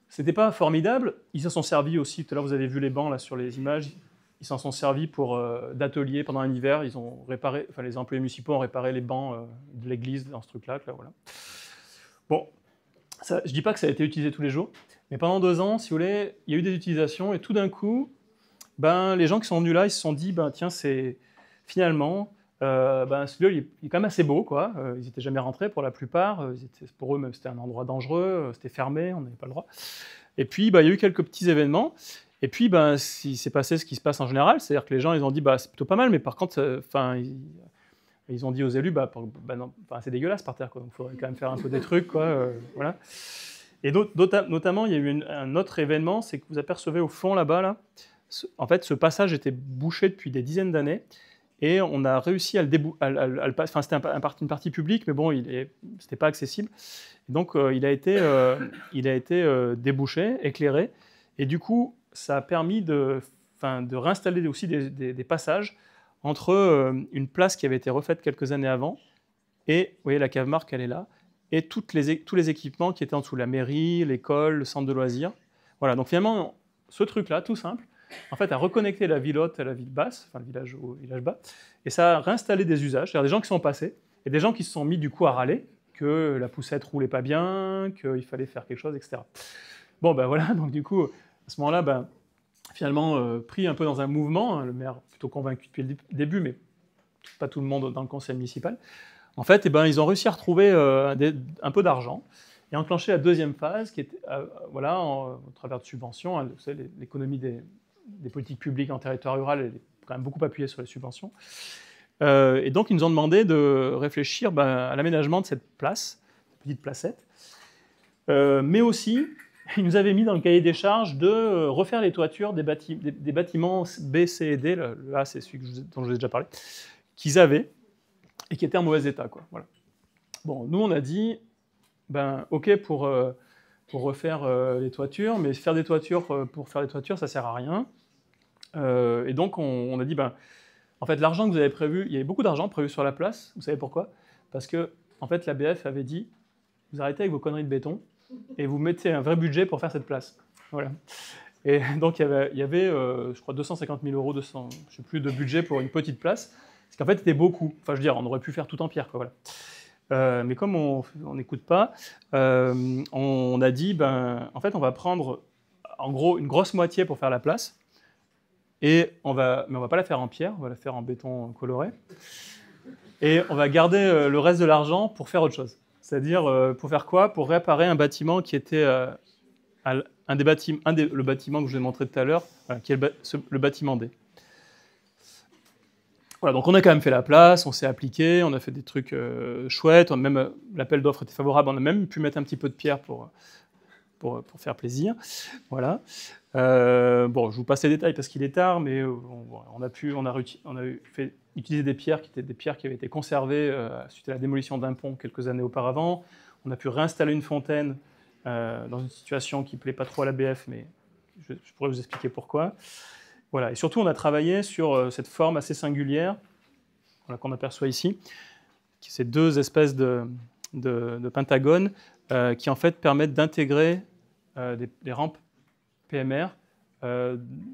C'était pas formidable. Ils s'en sont servis aussi. Tout à l'heure, vous avez vu les bancs là sur les images. Ils s'en sont servis d'atelier pendant un hiver. Ils ont réparé, enfin les employés municipaux ont réparé les bancs de l'église dans ce truc-là. Voilà. Bon, ça, je dis pas que ça a été utilisé tous les jours, mais pendant 2 ans, si vous voulez, il y a eu des utilisations et tout d'un coup, les gens qui sont venus là, ils se sont dit, tiens, c'est finalement, ce lieu, il est quand même assez beau, quoi. Ils n'étaient jamais rentrés pour la plupart. Pour eux, même, c'était un endroit dangereux, c'était fermé, on n'avait pas le droit. Et puis, il y a eu quelques petits événements. Et puis, il s'est passé ce qui se passe en général, c'est-à-dire que les gens, ils ont dit, c'est plutôt pas mal, mais par contre, ils ont dit aux élus, non, c'est dégueulasse par terre, quoi. Donc, il faudrait quand même faire un peu des trucs, quoi. Voilà. Et notamment, il y a eu un autre événement, c'est que vous apercevez au fond là-bas, là, en fait, ce passage était bouché depuis des dizaines d'années, et on a réussi à le passer. Enfin, c'était une partie publique, mais bon, c'était pas accessible. Et donc, il a été débouché, éclairé, et du coup, ça a permis de réinstaller aussi des passages entre une place qui avait été refaite quelques années avant, et vous voyez, la cave Marc, elle est là, et tous les équipements qui étaient en dessous, la mairie, l'école, le centre de loisirs. Voilà, donc finalement, ce truc-là, tout simple, en fait, a reconnecté la ville haute à la ville basse, enfin le village haut, le village bas, et ça a réinstallé des usages, c'est-à-dire des gens qui sont passés, et des gens qui se sont mis du coup à râler, que la poussette roulait pas bien, qu'il fallait faire quelque chose, etc. Bon, voilà, donc du coup, à ce moment-là, finalement, pris un peu dans un mouvement, le maire plutôt convaincu depuis le début, mais pas tout le monde dans le conseil municipal, en fait, ils ont réussi à retrouver un peu d'argent et enclencher la deuxième phase, qui était, au travers de subventions. Vous savez, l'économie des politiques publiques en territoire rural est quand même beaucoup appuyée sur les subventions. Et donc, ils nous ont demandé de réfléchir à l'aménagement de cette place, cette petite placette, mais aussi, ils nous avaient mis dans le cahier des charges de refaire les toitures des bâtiments B, C et D, le A, c'est celui dont je vous ai déjà parlé, qu'ils avaient et qui étaient en mauvais état, quoi. Voilà. Bon, nous, on a dit, OK pour refaire les toitures, mais faire des toitures pour faire des toitures, ça sert à rien. Et donc, on a dit, en fait, l'argent que vous avez prévu, il y avait beaucoup d'argent prévu sur la place. Vous savez pourquoi? Parce que, en fait, l'ABF avait dit, vous arrêtez avec vos conneries de béton et vous mettez un vrai budget pour faire cette place. Voilà. Et donc, il y avait je crois, 250 000 euros, je ne sais plus, de budget pour une petite place. Ce qu'en fait, c'était beaucoup. Enfin, je veux dire, on aurait pu faire tout en pierre, quoi, voilà. Mais comme on n'écoute pas, on a dit, en fait, on va prendre, en gros, une grosse moitié pour faire la place, mais on va pas la faire en pierre, on va la faire en béton coloré, et on va garder le reste de l'argent pour faire autre chose. C'est-à-dire, pour faire quoi? Pour réparer un bâtiment qui était le bâtiment que je vous ai montré tout à l'heure, qui est le bâtiment D. Voilà, donc on a quand même fait la place, on s'est appliqué, on a fait des trucs chouettes, même l'appel d'offres était favorable, on a même pu mettre un petit peu de pierre pour faire plaisir. Voilà. Je vous passe les détails parce qu'il est tard, mais on a fait utiliser des pierres qui étaient des pierres qui avaient été conservées suite à la démolition d'un pont quelques années auparavant. On a pu réinstaller une fontaine dans une situation qui ne plaît pas trop à l'ABF, mais je pourrais vous expliquer pourquoi. Voilà. Et surtout, on a travaillé sur cette forme assez singulière qu'on aperçoit ici, qui ces 2 espèces de pentagones qui en fait permettent d'intégrer des rampes PMR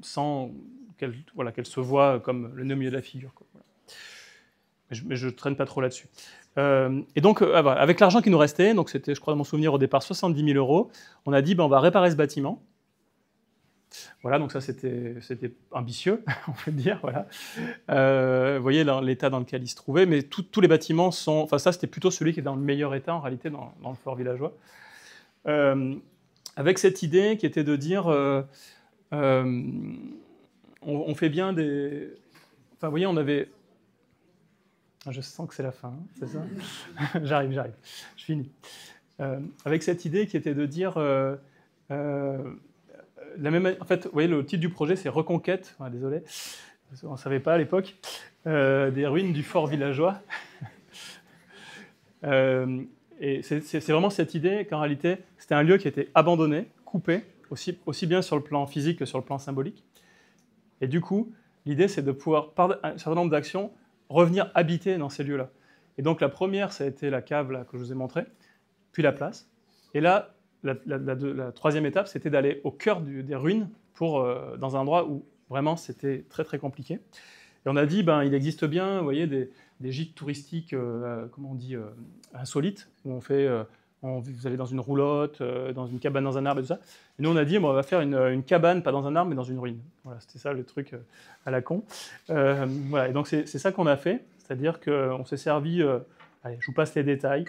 sans qu'elles se voient comme le nœud au milieu de la figure, quoi. Voilà. Mais je ne traîne pas trop là-dessus. Et donc, avec l'argent qui nous restait, donc c'était, je crois, dans mon souvenir au départ, 70 000 euros, on a dit, on va réparer ce bâtiment. Voilà, donc ça c'était ambitieux, on peut dire. Voilà. Vous voyez l'état dans lequel il se trouvait, mais tous les bâtiments sont... Enfin ça c'était plutôt celui qui est dans le meilleur état en réalité dans le fort villageois. Avec cette idée qui était de dire... on fait bien des... Enfin vous voyez, on avait... Je sens que c'est la fin, hein, c'est ça? J'arrive, je finis. Avec cette idée qui était de dire... en fait, vous voyez, le titre du projet, c'est Reconquête. Ah, désolé, on ne savait pas à l'époque. Des ruines du fort villageois. Et c'est vraiment cette idée qu'en réalité, c'était un lieu qui était abandonné, coupé, aussi bien sur le plan physique que sur le plan symbolique. Et du coup, l'idée, c'est de pouvoir, par un certain nombre d'actions, revenir habiter dans ces lieux-là. Et donc, la première, ça a été la cave là, que je vous ai montrée, puis la place. Et là, la troisième étape, c'était d'aller au cœur des ruines, dans un endroit où vraiment c'était très très compliqué. Et on a dit, il existe bien, vous voyez, des gîtes touristiques, comment on dit, insolites, où vous allez dans une roulotte, dans une cabane dans un arbre et tout ça. Et nous, on a dit, on va faire une cabane, pas dans un arbre, mais dans une ruine. Voilà, c'était ça le truc à la con. Voilà, et donc c'est ça qu'on a fait, c'est-à-dire qu'on s'est servi... allez, je vous passe les détails.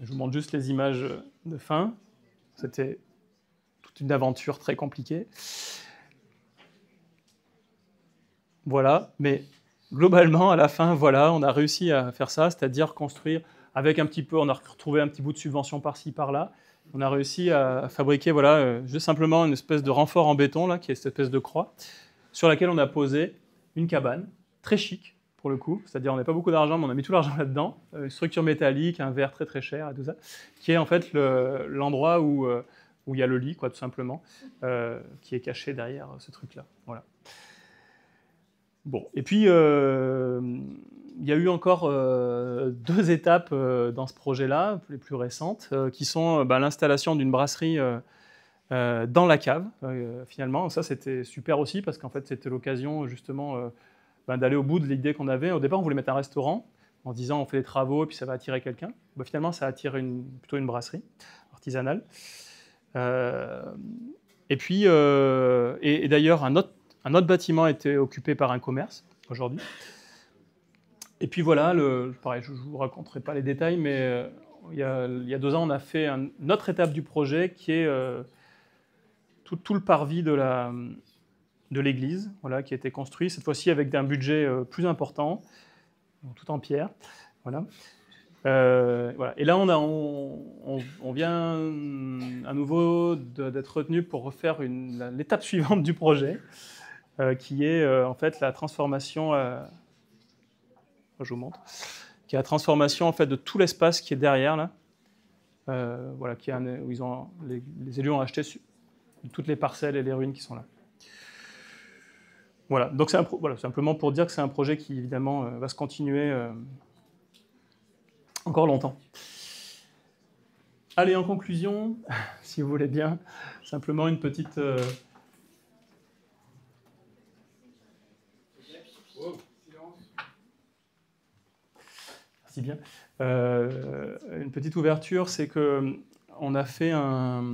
Je vous montre juste les images de fin. C'était toute une aventure très compliquée. Voilà, mais globalement, à la fin, voilà, on a réussi à faire ça, c'est-à-dire construire avec un petit peu, on a retrouvé un petit bout de subvention par-ci, par-là. On a réussi à fabriquer, voilà, juste simplement une espèce de renfort en béton, là, qui est cette espèce de croix, sur laquelle on a posé une cabane, très chic, pour le coup. C'est-à-dire, on n'a pas beaucoup d'argent, mais on a mis tout l'argent là-dedans. Une structure métallique, un verre très très cher, et tout ça, qui est en fait l'endroit où il y a le lit, quoi, tout simplement, qui est caché derrière ce truc-là. Voilà. Bon, et puis, il y a eu encore 2 étapes dans ce projet-là, les plus récentes, qui sont l'installation d'une brasserie dans la cave, finalement. Ça, c'était super aussi, parce qu'en fait, c'était l'occasion, justement, d'aller au bout de l'idée qu'on avait. Au départ, on voulait mettre un restaurant, en se disant, on fait des travaux, et puis ça va attirer quelqu'un. Finalement, ça attire plutôt une brasserie artisanale. Et puis, et d'ailleurs, un autre bâtiment a été occupé par un commerce, aujourd'hui. Et puis voilà, pareil, je ne vous raconterai pas les détails, mais il y a 2 ans, on a fait une autre étape du projet qui est tout le parvis de l'église, voilà, qui a été construit, cette fois-ci avec un budget plus important, tout en pierre. Voilà. Voilà. Et là, on vient à nouveau d'être retenu pour refaire l'étape suivante du projet, qui est en fait la transformation... je vous montre, qui est la transformation en fait de tout l'espace qui est derrière là, voilà, où les élus ont acheté toutes les parcelles et les ruines qui sont là. Voilà, donc voilà, simplement pour dire que c'est un projet qui évidemment va se continuer encore longtemps. Allez, en conclusion, si vous voulez bien, simplement une petite... Bien. Une petite ouverture, c'est que on a fait un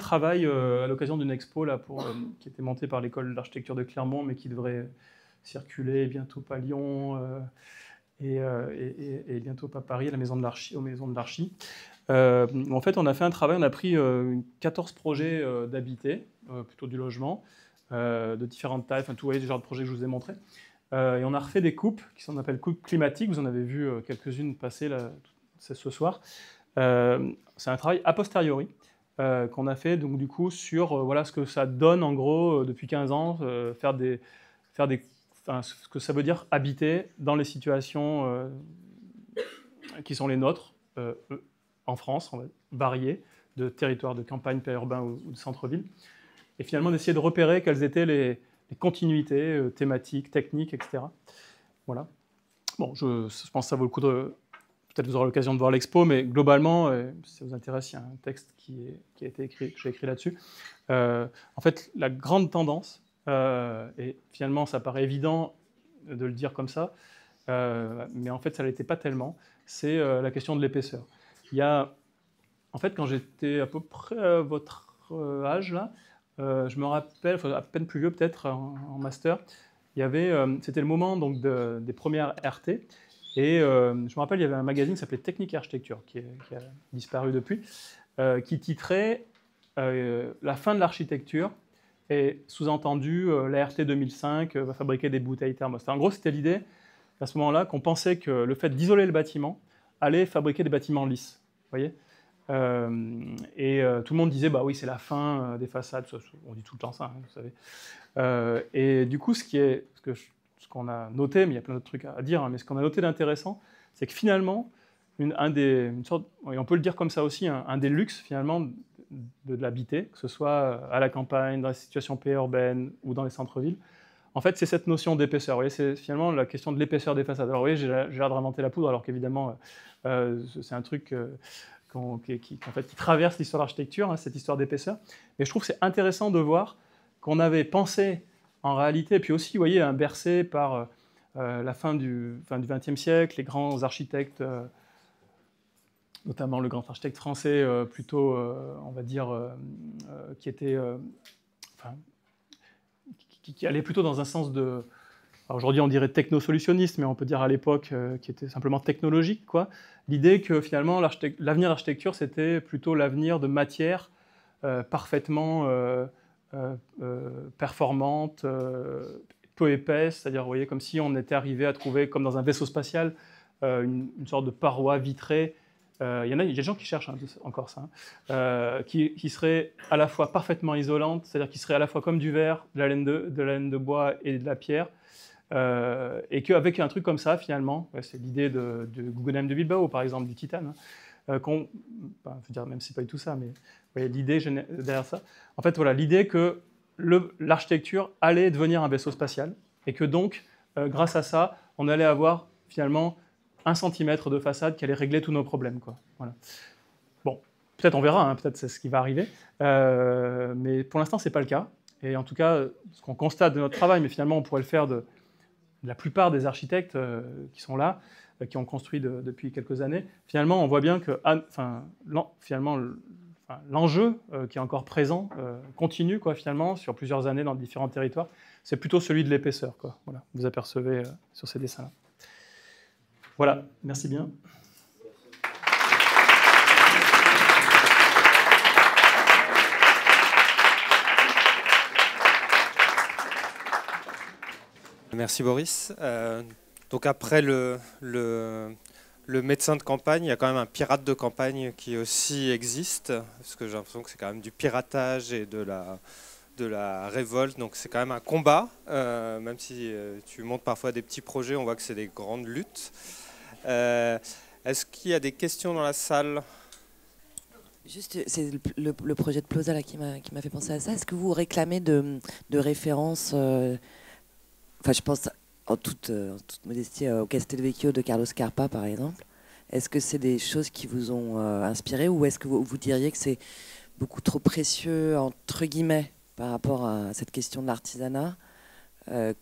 travail à l'occasion d'une expo là, qui était montée par l'école d'architecture de Clermont, mais qui devrait circuler bientôt pas à Lyon et bientôt pas à Paris, à la maison de l'Archi, aux maisons de l'Archi. En fait, on a fait un travail, on a pris 14 projets d'habiter, plutôt du logement, de différentes tailles, enfin tout, vous voyez, le genre de projet que je vous ai montré. Et on a refait des coupes qui sont appelées coupes climatiques. Vous en avez vu quelques-unes passer là, ce soir. C'est un travail a posteriori qu'on a fait donc, du coup, sur voilà, ce que ça donne en gros depuis 15 ans, ce que ça veut dire habiter dans les situations qui sont les nôtres en France, variées, de territoires de campagne, périurbain ou de centre-ville. Et finalement d'essayer de repérer quelles étaient les continuités thématiques, techniques, etc. Voilà. Bon, je pense que ça vaut le coup de... Peut-être vous aurez l'occasion de voir l'expo, mais globalement, si ça vous intéresse, il y a un texte qui a été écrit, que j'ai écrit là-dessus. En fait, la grande tendance, et finalement ça paraît évident de le dire comme ça, mais en fait ça ne l'était pas tellement, c'est la question de l'épaisseur. Il y a, en fait, quand j'étais à peu près à votre âge, là, je me rappelle, enfin, à peine plus vieux peut-être, en master, il y avait, c'était le moment donc, des premières RT, et je me rappelle, il y avait un magazine qui s'appelait Technique et Architecture, qui a disparu depuis, qui titrait La fin de l'architecture, et sous-entendu, la RT 2005 va fabriquer des bouteilles thermostat. En gros, c'était l'idée, à ce moment-là, qu'on pensait que le fait d'isoler le bâtiment allait fabriquer des bâtiments lisses. Vous voyez ? Tout le monde disait, bah oui, c'est la fin des façades. On dit tout le temps ça, hein, vous savez. Et du coup, ce qu'on a noté, mais il y a plein d'autres trucs à dire, hein, mais ce qu'on a noté d'intéressant, c'est que finalement, une sorte, et on peut le dire comme ça aussi, un des luxes finalement de l'habiter, que ce soit à la campagne, dans les situations périurbaines ou dans les centres-villes, en fait, c'est cette notion d'épaisseur. Vous voyez, c'est finalement la question de l'épaisseur des façades. Alors, vous voyez, j'ai l'air de réinventer la poudre, alors qu'évidemment, c'est un truc qui traverse l'histoire de l'architecture, hein, cette histoire d'épaisseur. Mais je trouve que c'est intéressant de voir qu'on avait pensé, en réalité, et puis aussi, vous voyez, bercé par la fin du XXe siècle, les grands architectes, notamment le grand architecte français, plutôt, on va dire, qui était... qui allait plutôt dans un sens de... Aujourd'hui, on dirait techno-solutionniste, mais on peut dire à l'époque qui était simplement technologique, quoi. L'idée que finalement, l'avenir de l'architecture, c'était plutôt l'avenir de matières parfaitement performantes, peu épaisses, c'est-à-dire, vous voyez, comme si on était arrivé à trouver, comme dans un vaisseau spatial, une sorte de paroi vitrée. Il y a des gens qui cherchent encore ça, hein, qui serait à la fois parfaitement isolante, c'est-à-dire qui serait à la fois comme du verre, de la laine de bois et de la pierre, et qu'avec un truc comme ça, finalement, c'est l'idée de Guggenheim de Bilbao, par exemple, du titane, hein, je veux dire, même si c'est pas du tout ça, mais vous voyez, l'idée derrière ça. En fait, voilà, l'idée que l'architecture allait devenir un vaisseau spatial, et que donc, grâce à ça, on allait avoir finalement 1 centimètre de façade qui allait régler tous nos problèmes, quoi. Voilà. Bon, peut-être on verra, hein, peut-être c'est ce qui va arriver, mais pour l'instant, c'est pas le cas. Et en tout cas, ce qu'on constate de notre travail, mais finalement, on pourrait le faire de la plupart des architectes qui sont là, qui ont construit depuis quelques années, finalement, on voit bien que l'enjeu qui est encore présent continue, quoi, finalement, sur plusieurs années dans différents territoires. C'est plutôt celui de l'épaisseur, quoi. Voilà, vous apercevez sur ces dessins-là. Voilà, merci bien. Merci Boris. Donc après le médecin de campagne, il y a quand même un pirate de campagne qui aussi existe, parce que j'ai l'impression que c'est quand même du piratage et de la révolte, donc c'est quand même un combat, même si tu montes parfois des petits projets, on voit que c'est des grandes luttes. Est-ce qu'il y a des questions dans la salle ? Juste, c'est le projet de Plosa là, qui m'a fait penser à ça. Est-ce que vous réclamez de références, enfin je pense en toute modestie au Castelvecchio de Carlos Carpa par exemple. Est-ce que c'est des choses qui vous ont inspiré, ou est-ce que vous diriez que c'est beaucoup trop précieux, entre guillemets, par rapport à cette question de l'artisanat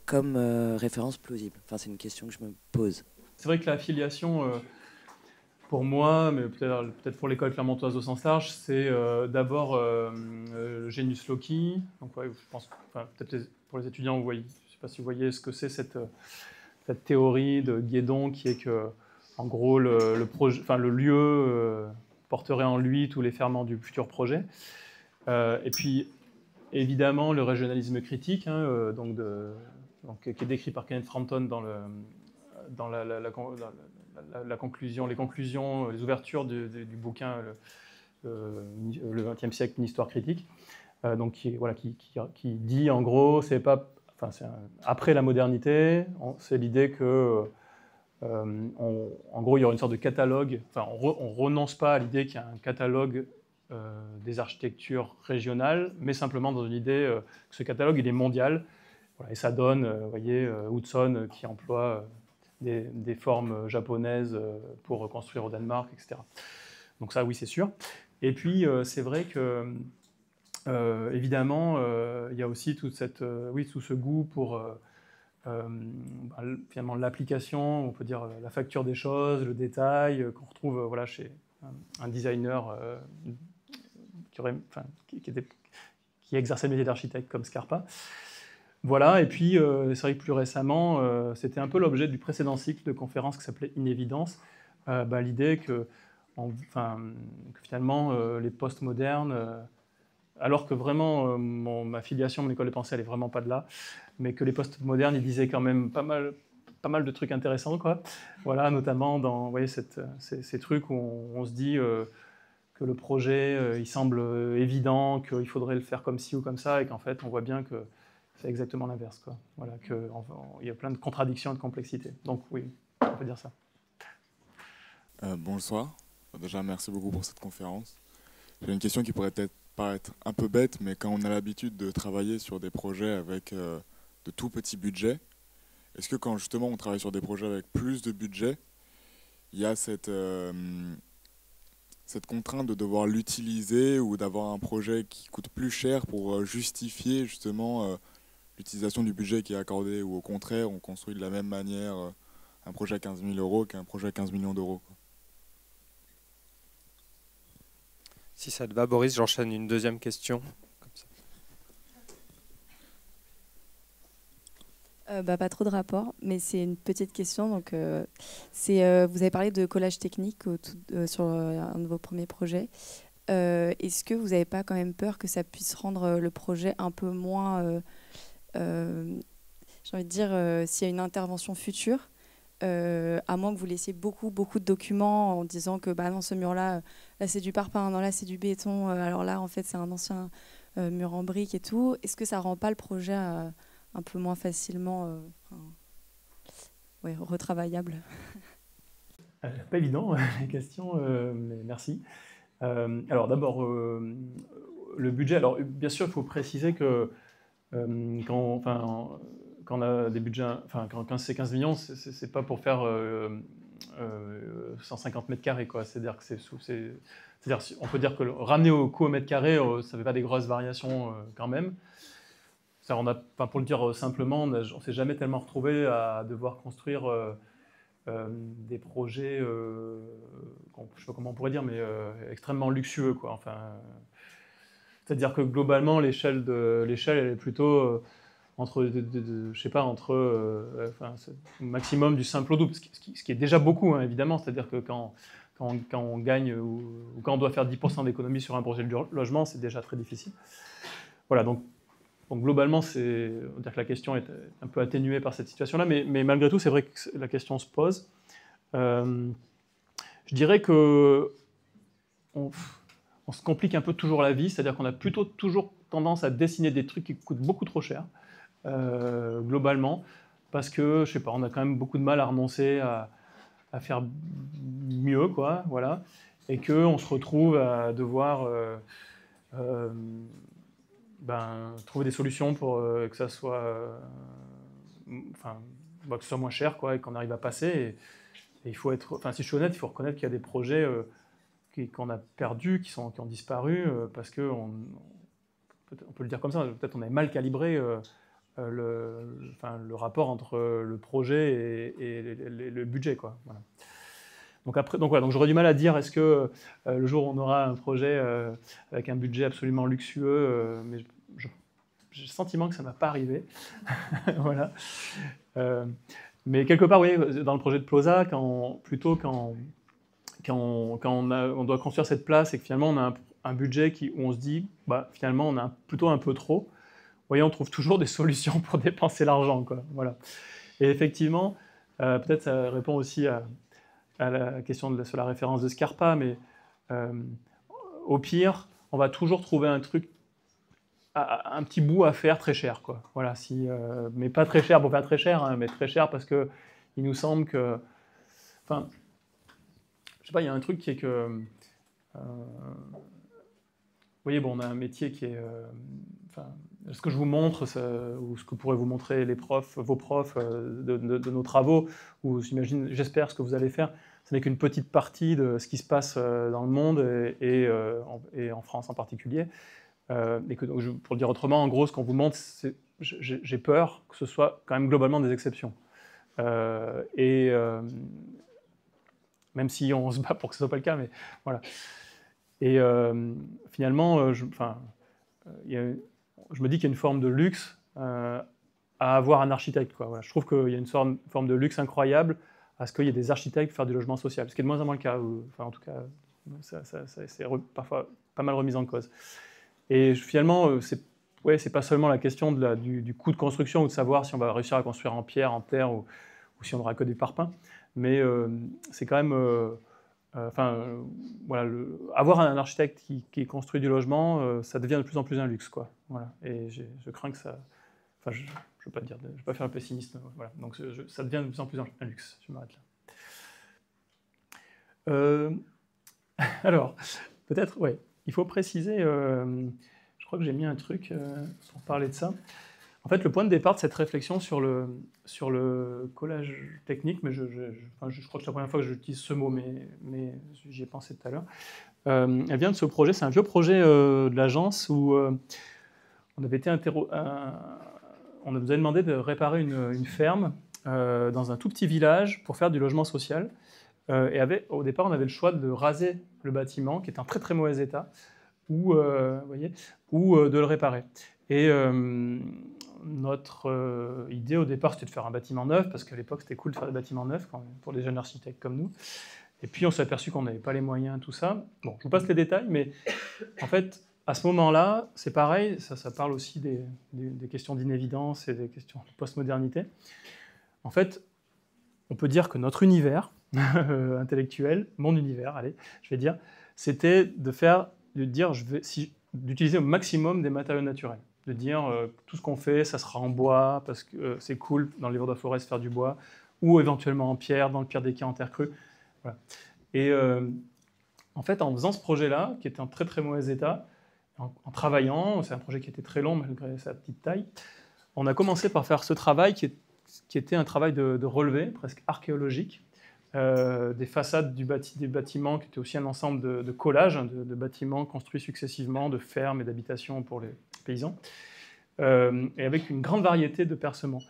comme référence plausible? Enfin, c'est une question que je me pose. C'est vrai que l'affiliation, pour moi, mais peut-être pour l'école clermontoise au sens large, c'est d'abord Genius Loci. Donc, ouais, je pense, peut-être pour les étudiants, vous voyez, je ne sais pas si vous voyez ce que c'est cette théorie de Guédon, qui est que, en gros, le lieu porterait en lui tous les ferments du futur projet. Et puis, évidemment, le régionalisme critique, hein, qui est décrit par Kenneth Frampton dans la conclusion, les ouvertures du bouquin le XXe siècle, une histoire critique, donc qui dit en gros, après la modernité, c'est l'idée que en gros il y aura une sorte de catalogue, on renonce pas à l'idée qu'il y a un catalogue des architectures régionales, mais simplement dans une idée que ce catalogue il est mondial. Voilà, et ça donne, vous voyez, Hudson qui emploie des formes japonaises pour reconstruire au Danemark, etc. Donc ça, oui, c'est sûr. Et puis, c'est vrai que, évidemment, il y a aussi tout ce goût pour finalement l'application, on peut dire la facture des choses, le détail, qu'on retrouve qui exerçaient le métier d'architecte comme Scarpa. Voilà, et puis c'est vrai que plus récemment, c'était un peu l'objet du précédent cycle de conférences qui s'appelait Inévidence, l'idée que finalement les postmodernes, alors que vraiment ma filiation, mon école de pensée, elle n'est vraiment pas de là, mais que les postmodernes, ils disaient quand même pas mal de trucs intéressants, quoi. Voilà, notamment dans, vous voyez, ces trucs où on se dit que le projet, il semble évident, qu'il faudrait le faire comme ci ou comme ça, et qu'en fait, on voit bien que c'est exactement l'inverse, quoi. Voilà, qu'il y a plein de contradictions et de complexités. Donc oui, on peut dire ça. Bonsoir. Déjà, merci beaucoup pour cette conférence. J'ai une question qui pourrait peut-être paraître un peu bête, mais quand on a l'habitude de travailler sur des projets avec de tout petits budgets, est-ce que quand justement on travaille sur des projets avec plus de budget, il y a cette contrainte de devoir l'utiliser ou d'avoir un projet qui coûte plus cher pour justifier justement l'utilisation du budget qui est accordé, ou au contraire, on construit de la même manière un projet à 15 000 euros qu'un projet à 15 millions d'euros, quoi. Si ça te va, Boris, j'enchaîne une deuxième question. Comme ça. Pas trop de rapport, mais c'est une petite question. Donc, vous avez parlé de collage technique sur un de vos premiers projets. Est-ce que vous n'avez pas quand même peur que ça puisse rendre le projet un peu moins, j'ai envie de dire, s'il y a une intervention future, à moins que vous laissiez beaucoup de documents en disant que bah non, ce mur-là, là c'est du parpaing, non là c'est du béton, alors là en fait c'est un ancien mur en briques et tout. Est-ce que ça rend pas le projet un peu moins facilement retravaillable? Pas évident la question, mais merci. Alors d'abord, le budget. Alors bien sûr, il faut préciser que quand on a des budgets, quand c'est 15 millions, c'est pas pour faire 150 mètres carrés, quoi. C'est-à-dire que on peut dire que ramener au coût au mètre carré, ça fait pas des grosses variations quand même. Ça, pour le dire simplement, on s'est jamais tellement retrouvé à devoir construire des projets, je sais pas comment on pourrait dire, mais extrêmement luxueux, quoi. Enfin, c'est-à-dire que globalement, l'échelle, elle est plutôt entre maximum du simple au double, ce qui est déjà beaucoup, hein, évidemment. C'est-à-dire que quand on gagne ou quand on doit faire 10% d'économie sur un projet de logement, c'est déjà très difficile. Voilà, donc globalement, on va dire que la question est un peu atténuée par cette situation-là, mais malgré tout, c'est vrai que la question se pose. Je dirais que on se complique un peu toujours la vie, c'est-à-dire qu'on a plutôt toujours tendance à dessiner des trucs qui coûtent beaucoup trop cher, globalement, parce que, je sais pas, on a quand même beaucoup de mal à renoncer à faire mieux, quoi, voilà, et qu'on se retrouve à devoir trouver des solutions pour que ça soit, que ce soit moins cher, quoi, et qu'on arrive à passer. Et il faut être, si je suis honnête, il faut reconnaître qu'il y a des projets qu'on a perdus, qui ont disparu, parce que on peut le dire comme ça, peut-être on avait mal calibré le rapport entre le projet et le budget, quoi. Voilà. Donc j'aurais du mal à dire est-ce que le jour où on aura un projet avec un budget absolument luxueux, mais j'ai le sentiment que ça ne va pas arriver. Voilà. Mais quelque part, oui, dans le projet de Ploza, quand on doit construire cette place et que finalement on a un budget où on se dit, finalement on a plutôt un peu trop, vous voyez, on trouve toujours des solutions pour dépenser l'argent, quoi. Voilà. Et effectivement, peut-être ça répond aussi à la question sur la référence de Scarpa, mais au pire, on va toujours trouver un truc, un petit bout à faire très cher, quoi. Voilà, mais pas très cher pour faire très cher, hein, mais très cher parce que il nous semble que, je sais pas, il y a un truc qui est que, vous voyez, on a un métier qui est, ce que je vous montre, ou ce que pourraient vous montrer vos profs de nos travaux, ou j'espère ce que vous allez faire, ce n'est qu'une petite partie de ce qui se passe dans le monde et en France en particulier. Et que, pour le dire autrement, en gros, ce qu'on vous montre, j'ai peur que ce soit quand même globalement des exceptions. Même si on se bat pour que ce ne soit pas le cas, mais voilà. Et finalement, il y a je me dis qu'il y a une forme de luxe à avoir un architecte, quoi. Voilà, je trouve qu'il y a une forme de luxe incroyable à ce qu'il y ait des architectes pour faire du logement social, ce qui est de moins en moins le cas, enfin en tout cas, c'est parfois pas mal remis en cause. Et finalement, c'est pas seulement la question du coût de construction ou de savoir si on va réussir à construire en pierre, en terre ou si on n'aura que des parpaings, mais c'est quand même... voilà, avoir un architecte qui construit du logement, ça devient de plus en plus un luxe, quoi. Voilà. Et je crains que ça... Enfin, je ne vais pas faire un pessimiste. Voilà. Donc ça devient de plus en plus un luxe. Je m'arrête là. Alors, peut-être, ouais, il faut préciser... je crois que j'ai mis un truc pour parler de ça. En fait, le point de départ de cette réflexion sur le collage technique, mais je crois que c'est la première fois que j'utilise ce mot, mais j'y ai pensé tout à l'heure, elle vient de ce projet. C'est un vieux projet de l'agence où on avait été on nous avait demandé de réparer une ferme dans un tout petit village pour faire du logement social. Et au départ, on avait le choix de raser le bâtiment, qui est en très très mauvais état, ou de le réparer. Et notre idée au départ, c'était de faire un bâtiment neuf, parce qu'à l'époque, c'était cool de faire des bâtiments neufs pour les jeunes architectes comme nous. Et puis, on s'est aperçu qu'on n'avait pas les moyens, tout ça. Bon, je vous passe les détails, mais en fait, à ce moment-là, c'est pareil, ça parle aussi des questions d'inévidence et des questions de postmodernité. En fait, on peut dire que notre univers intellectuel, mon univers, allez, je vais dire, c'était d'utiliser au maximum des matériaux naturels. De dire tout ce qu'on fait, ça sera en bois, parce que c'est cool dans les livres de la forêt de faire du bois, ou éventuellement en pierre, dans le pire des cas en terre crue. Voilà. Et en fait, en faisant ce projet-là, qui était en très très mauvais état, en travaillant, c'est un projet qui était très long malgré sa petite taille, on a commencé par faire ce travail qui était un travail de relevé, presque archéologique, des façades des bâtiments qui étaient aussi un ensemble de collages, de bâtiments construits successivement, de fermes et d'habitations pour les paysans, et avec une grande variété de percements.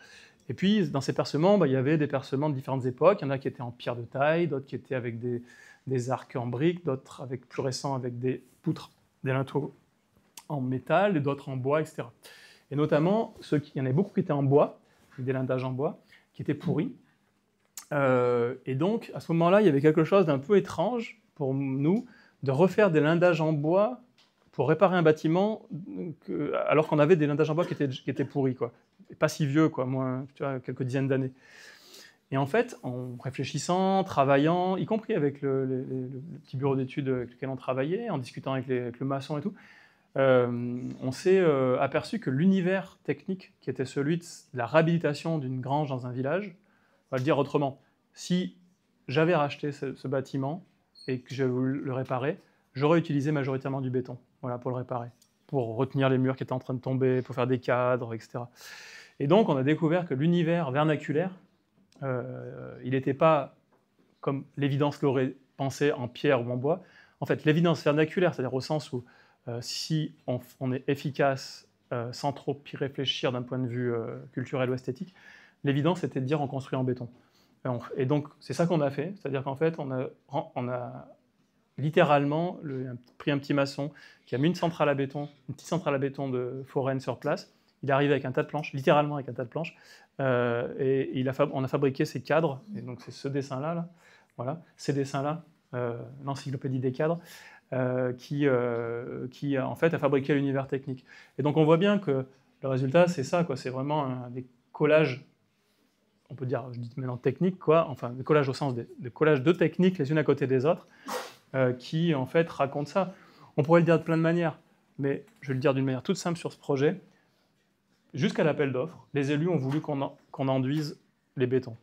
Et puis, dans ces percements, il y avait des percements de différentes époques. Il y en a qui étaient en pierre de taille, d'autres qui étaient avec des arcs en briques, d'autres plus récents avec des poutres, des linteaux en métal, et d'autres en bois, etc. Et notamment, il y en avait beaucoup qui étaient en bois, des lindages en bois, qui étaient pourris. Et donc, à ce moment-là, il y avait quelque chose d'un peu étrange pour nous de refaire des lindages en bois pour réparer un bâtiment, alors qu'on avait des lindages en bois qui étaient pourris, quoi. Pas si vieux, quoi, moins, tu vois, quelques dizaines d'années. Et en fait, en réfléchissant, travaillant, y compris avec le petit bureau d'études avec lequel on travaillait, en discutant avec le maçon et tout, on s'est aperçu que l'univers technique qui était celui de la réhabilitation d'une grange dans un village, on va le dire autrement, si j'avais racheté ce bâtiment et que je voulais le réparer, j'aurais utilisé majoritairement du béton, voilà, pour le réparer, pour retenir les murs qui étaient en train de tomber, pour faire des cadres, etc. Et donc, on a découvert que l'univers vernaculaire, il n'était pas comme l'évidence l'aurait pensé en pierre ou en bois. En fait, l'évidence vernaculaire, c'est-à-dire au sens où si on est efficace sans trop y réfléchir d'un point de vue culturel ou esthétique, l'évidence, c'était de dire on construit en béton. Et donc, c'est ça qu'on a fait, c'est-à-dire qu'en fait, on a littéralement pris un petit maçon qui a mis une petite centrale à béton de Foren sur place. Il est arrivé avec un tas de planches, littéralement avec un tas de planches, et on a fabriqué ces cadres, et donc c'est ce dessin-là, voilà, ces dessins-là, l'encyclopédie des cadres, qui en fait a fabriqué l'univers technique. Et donc on voit bien que le résultat, c'est ça, quoi, c'est vraiment des collages, on peut dire, je dis maintenant techniques, quoi, enfin des collages au sens des collages de techniques les unes à côté des autres, qui en fait racontent ça. On pourrait le dire de plein de manières, mais je vais le dire d'une manière toute simple sur ce projet. Jusqu'à l'appel d'offres, les élus ont voulu qu'on enduise les bétons.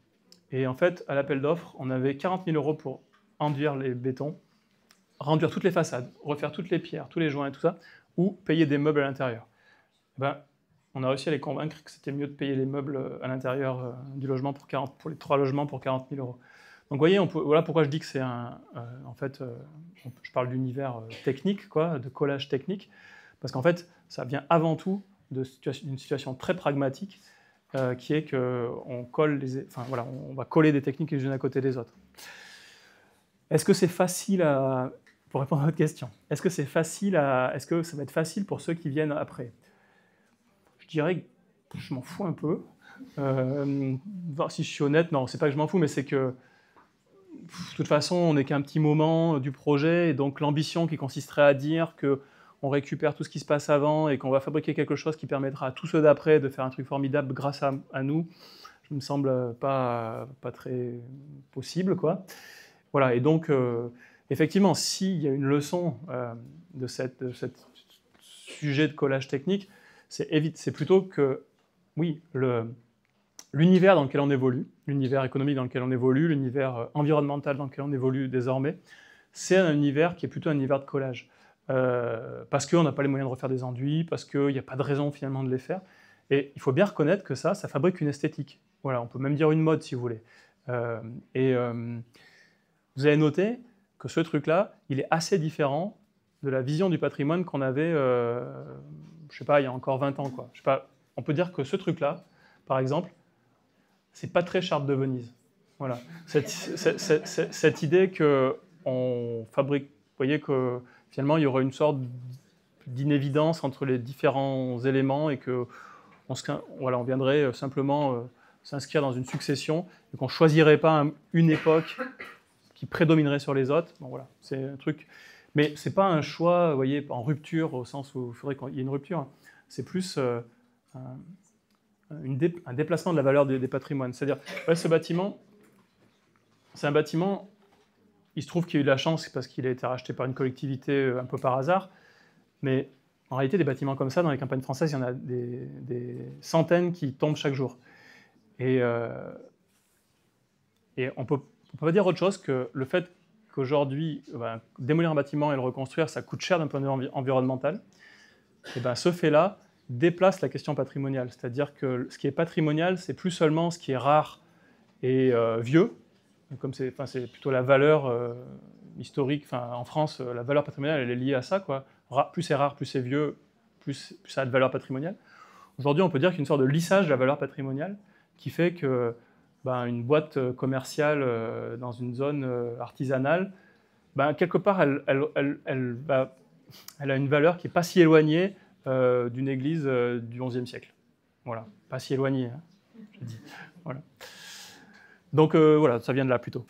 Et en fait, à l'appel d'offres, on avait 40 000 € pour enduire les bétons, renduire toutes les façades, refaire toutes les pierres, tous les joints et tout ça, ou payer des meubles à l'intérieur. On a réussi à les convaincre que c'était mieux de payer les meubles à l'intérieur du logement pour les 3 logements pour 40 000 €. Donc vous voyez, voilà pourquoi je dis que c'est je parle d'univers technique, quoi, de collage technique, parce qu'en fait, ça vient avant tout d'une situation très pragmatique, qui est qu'on on va coller des techniques les unes à côté des autres. Est-ce que c'est facile pour répondre à votre question, est-ce que ça va être facile pour ceux qui viennent après? Je dirais que je m'en fous un peu. Voir si je suis honnête, non, c'est pas que je m'en fous, mais c'est que de toute façon, on n'est qu'un petit moment du projet, et donc l'ambition qui consisterait à dire qu'on récupère tout ce qui se passe avant et qu'on va fabriquer quelque chose qui permettra à tous ceux d'après de faire un truc formidable grâce à nous, me semble pas très possible, quoi. Voilà, et donc, effectivement, s'il y a une leçon de cette sujet de collage technique, c'est plutôt que, oui, l'univers dans lequel on évolue, l'univers économique dans lequel on évolue, l'univers environnemental dans lequel on évolue désormais, c'est un univers qui est plutôt un univers de collage. Parce qu'on n'a pas les moyens de refaire des enduits, parce qu'il n'y a pas de raison finalement de les faire. Et il faut bien reconnaître que ça fabrique une esthétique. Voilà, on peut même dire une mode si vous voulez. Vous avez noté que ce truc-là, il est assez différent de la vision du patrimoine qu'on avait, je sais pas, il y a encore 20 ans, quoi. Je sais pas, on peut dire que ce truc-là, par exemple, c'est pas très Charte de Venise. Voilà. Cette idée qu'on fabrique, vous voyez que finalement il y aurait une sorte d'inévidence entre les différents éléments et que on viendrait simplement s'inscrire dans une succession et qu'on ne choisirait pas une époque qui prédominerait sur les autres. Bon, voilà, c'est un truc. Mais ce n'est pas un choix, vous voyez, en rupture, au sens où il faudrait qu'il y ait une rupture. C'est plus un déplacement de la valeur des patrimoines. C'est-à-dire, ouais, ce bâtiment, c'est un bâtiment, il se trouve qu'il y a eu de la chance parce qu'il a été racheté par une collectivité un peu par hasard, mais en réalité, des bâtiments comme ça, dans les campagnes françaises, il y en a des centaines qui tombent chaque jour. Et on ne peut pas dire autre chose que le fait qu'aujourd'hui, démolir un bâtiment et le reconstruire, ça coûte cher d'un point de vue environnemental, et ce fait-là déplace la question patrimoniale. C'est-à-dire que ce qui est patrimonial, c'est plus seulement ce qui est rare et vieux, comme c'est plutôt la valeur historique. En France, la valeur patrimoniale, elle est liée à ça, quoi. Plus c'est rare, plus c'est vieux, plus ça a de valeur patrimoniale. Aujourd'hui, on peut dire qu'il y a une sorte de lissage de la valeur patrimoniale qui fait que une boîte commerciale dans une zone artisanale, quelque part, elle a une valeur qui n'est pas si éloignée d'une église du XIe siècle. Voilà, pas si éloignée, hein, je dis. Voilà. Donc voilà, ça vient de là plutôt.